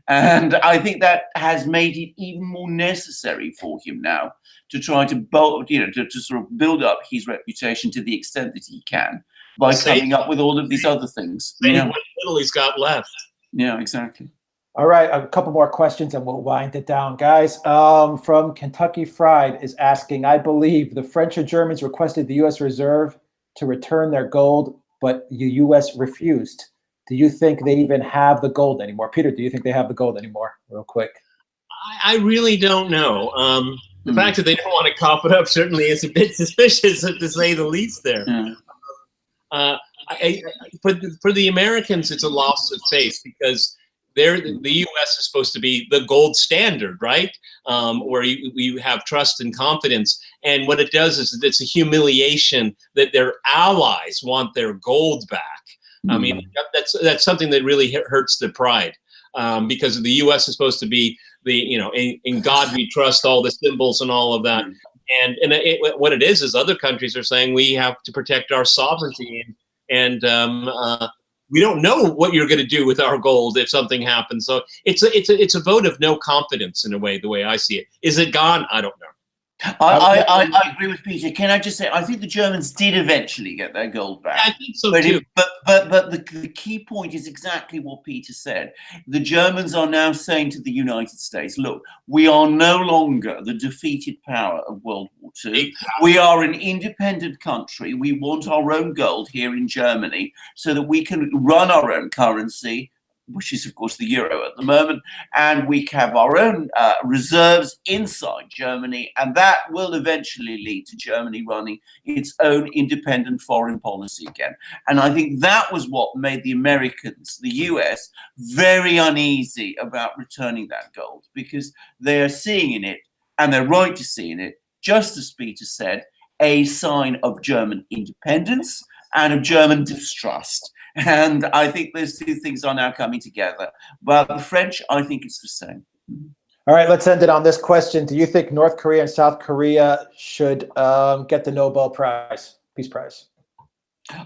And I think that has made it even more necessary for him now to try to, to sort of build up his reputation to the extent that he can by coming up with all of these other things. What little he's got left. Yeah, exactly. All right, a couple more questions and we'll wind it down, guys. From Kentucky Fried is asking, I believe the French or Germans requested the U.S. Reserve to return their gold, but the U.S. refused. Do you think they even have the gold anymore? Peter, do you think they have the gold anymore? Real quick. I really don't know. The fact that they don't want to cough it up certainly is a bit suspicious, to say the least there. For the Americans, it's a loss of faith, because the U.S. is supposed to be the gold standard, right? Where you have trust and confidence. And what it does is it's a humiliation that their allies want their gold back. I mean, that's something that really hurts their pride, because the U.S. is supposed to be in God we trust, all the symbols and all of that. And what it is other countries are saying we have to protect our sovereignty, and we don't know what you're going to do with our gold if something happens. So it's a vote of no confidence in a way, the way I see it. Is it gone? I don't know. I agree with Peter. Can I just say, I think the Germans did eventually get their gold back. I think so too. But the key point is exactly what Peter said. The Germans are now saying to the United States, look, we are no longer the defeated power of World War II. We are an independent country. We want our own gold here in Germany so that we can run our own currency, which is, of course, the euro at the moment, and we have our own reserves inside Germany, and that will eventually lead to Germany running its own independent foreign policy again. And I think that was what made the Americans, the US, very uneasy about returning that gold, because they are seeing in it, and they're right to see in it, just as Peter said, a sign of German independence and of German distrust. And I think those two things are now coming together. But the French, I think it's the same. All right, let's end it on this question. Do you think North Korea and South Korea should get the Nobel Prize, Peace Prize?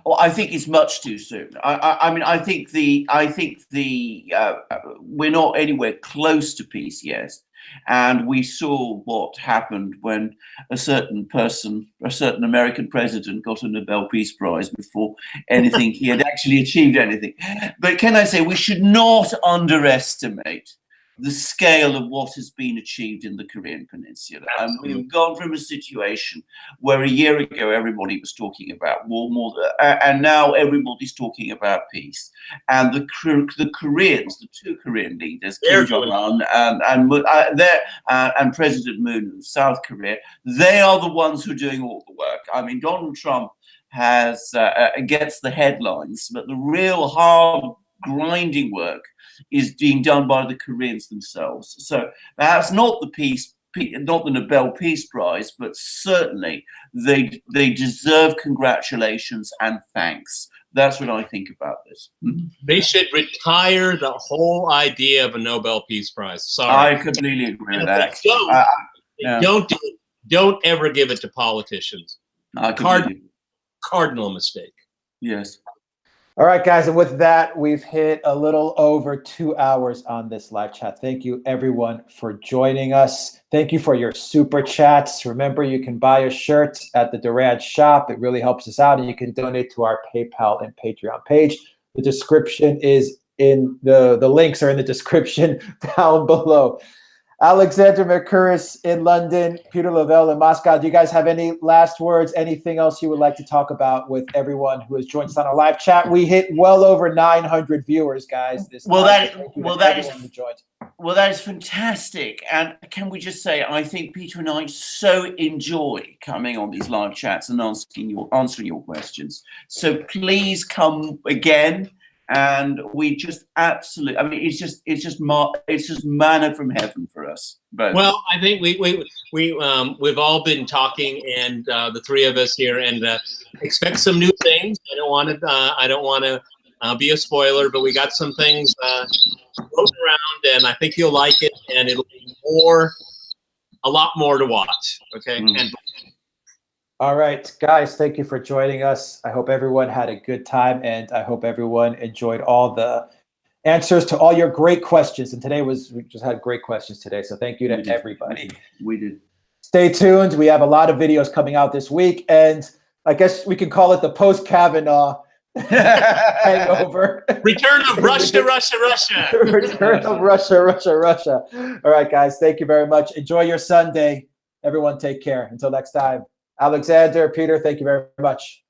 Well, I think it's much too soon. I mean, I think we're not anywhere close to peace yet. And we saw what happened when a certain American president got a Nobel Peace Prize before he had actually achieved anything. But can I say, we should not underestimate the scale of what has been achieved in the Korean Peninsula. And we've gone from a situation where a year ago everybody was talking about war, and now everybody's talking about peace. And the Koreans, the two Korean leaders, Kim Jong-un and President Moon of South Korea, they are the ones who are doing all the work. I mean, Donald Trump gets the headlines, but the real hard grinding work is being done by the Koreans themselves. So perhaps not not the Nobel Peace Prize, but certainly they deserve congratulations and thanks. That's what I think about this. They should retire the whole idea of a Nobel Peace Prize. Sorry. I completely agree with that. Don't ever give it to politicians. Cardinal mistake. Yes. All right, guys, and with that, we've hit a little over 2 hours on this live chat. Thank you, everyone, for joining us. Thank you for your super chats. Remember, you can buy a shirt at the Duran shop. It really helps us out, and you can donate to our PayPal and Patreon page. The description is in the links are in the description down below. Alexander Mercouris in London, Peter Lavelle in Moscow. Do you guys have any last words? Anything else you would like to talk about with everyone who has joined us on our live chat? We hit well over 900 viewers, guys. That is fantastic. And can we just say, I think Peter and I so enjoy coming on these live chats and answering your questions. So please come again. And we just absolutely, I mean, it's just manna from heaven for us. But well, I think we've all been talking, and the three of us here, and expect some new things. I don't want to be a spoiler, but we got some things floating around, and I think you'll like it, and it'll be a lot more to watch. Okay. And all right, guys, thank you for joining us. I hope everyone had a good time, and I hope everyone enjoyed all the answers to all your great questions. And we just had great questions today, so thank you to everybody. We did. Stay tuned. We have a lot of videos coming out this week, and I guess we can call it the post-Kavanaugh hangover. Return of Russia, Russia, Russia. Return of Russia, Russia, Russia. All right, guys, thank you very much. Enjoy your Sunday. Everyone take care. Until next time. Alexander, Peter, thank you very much.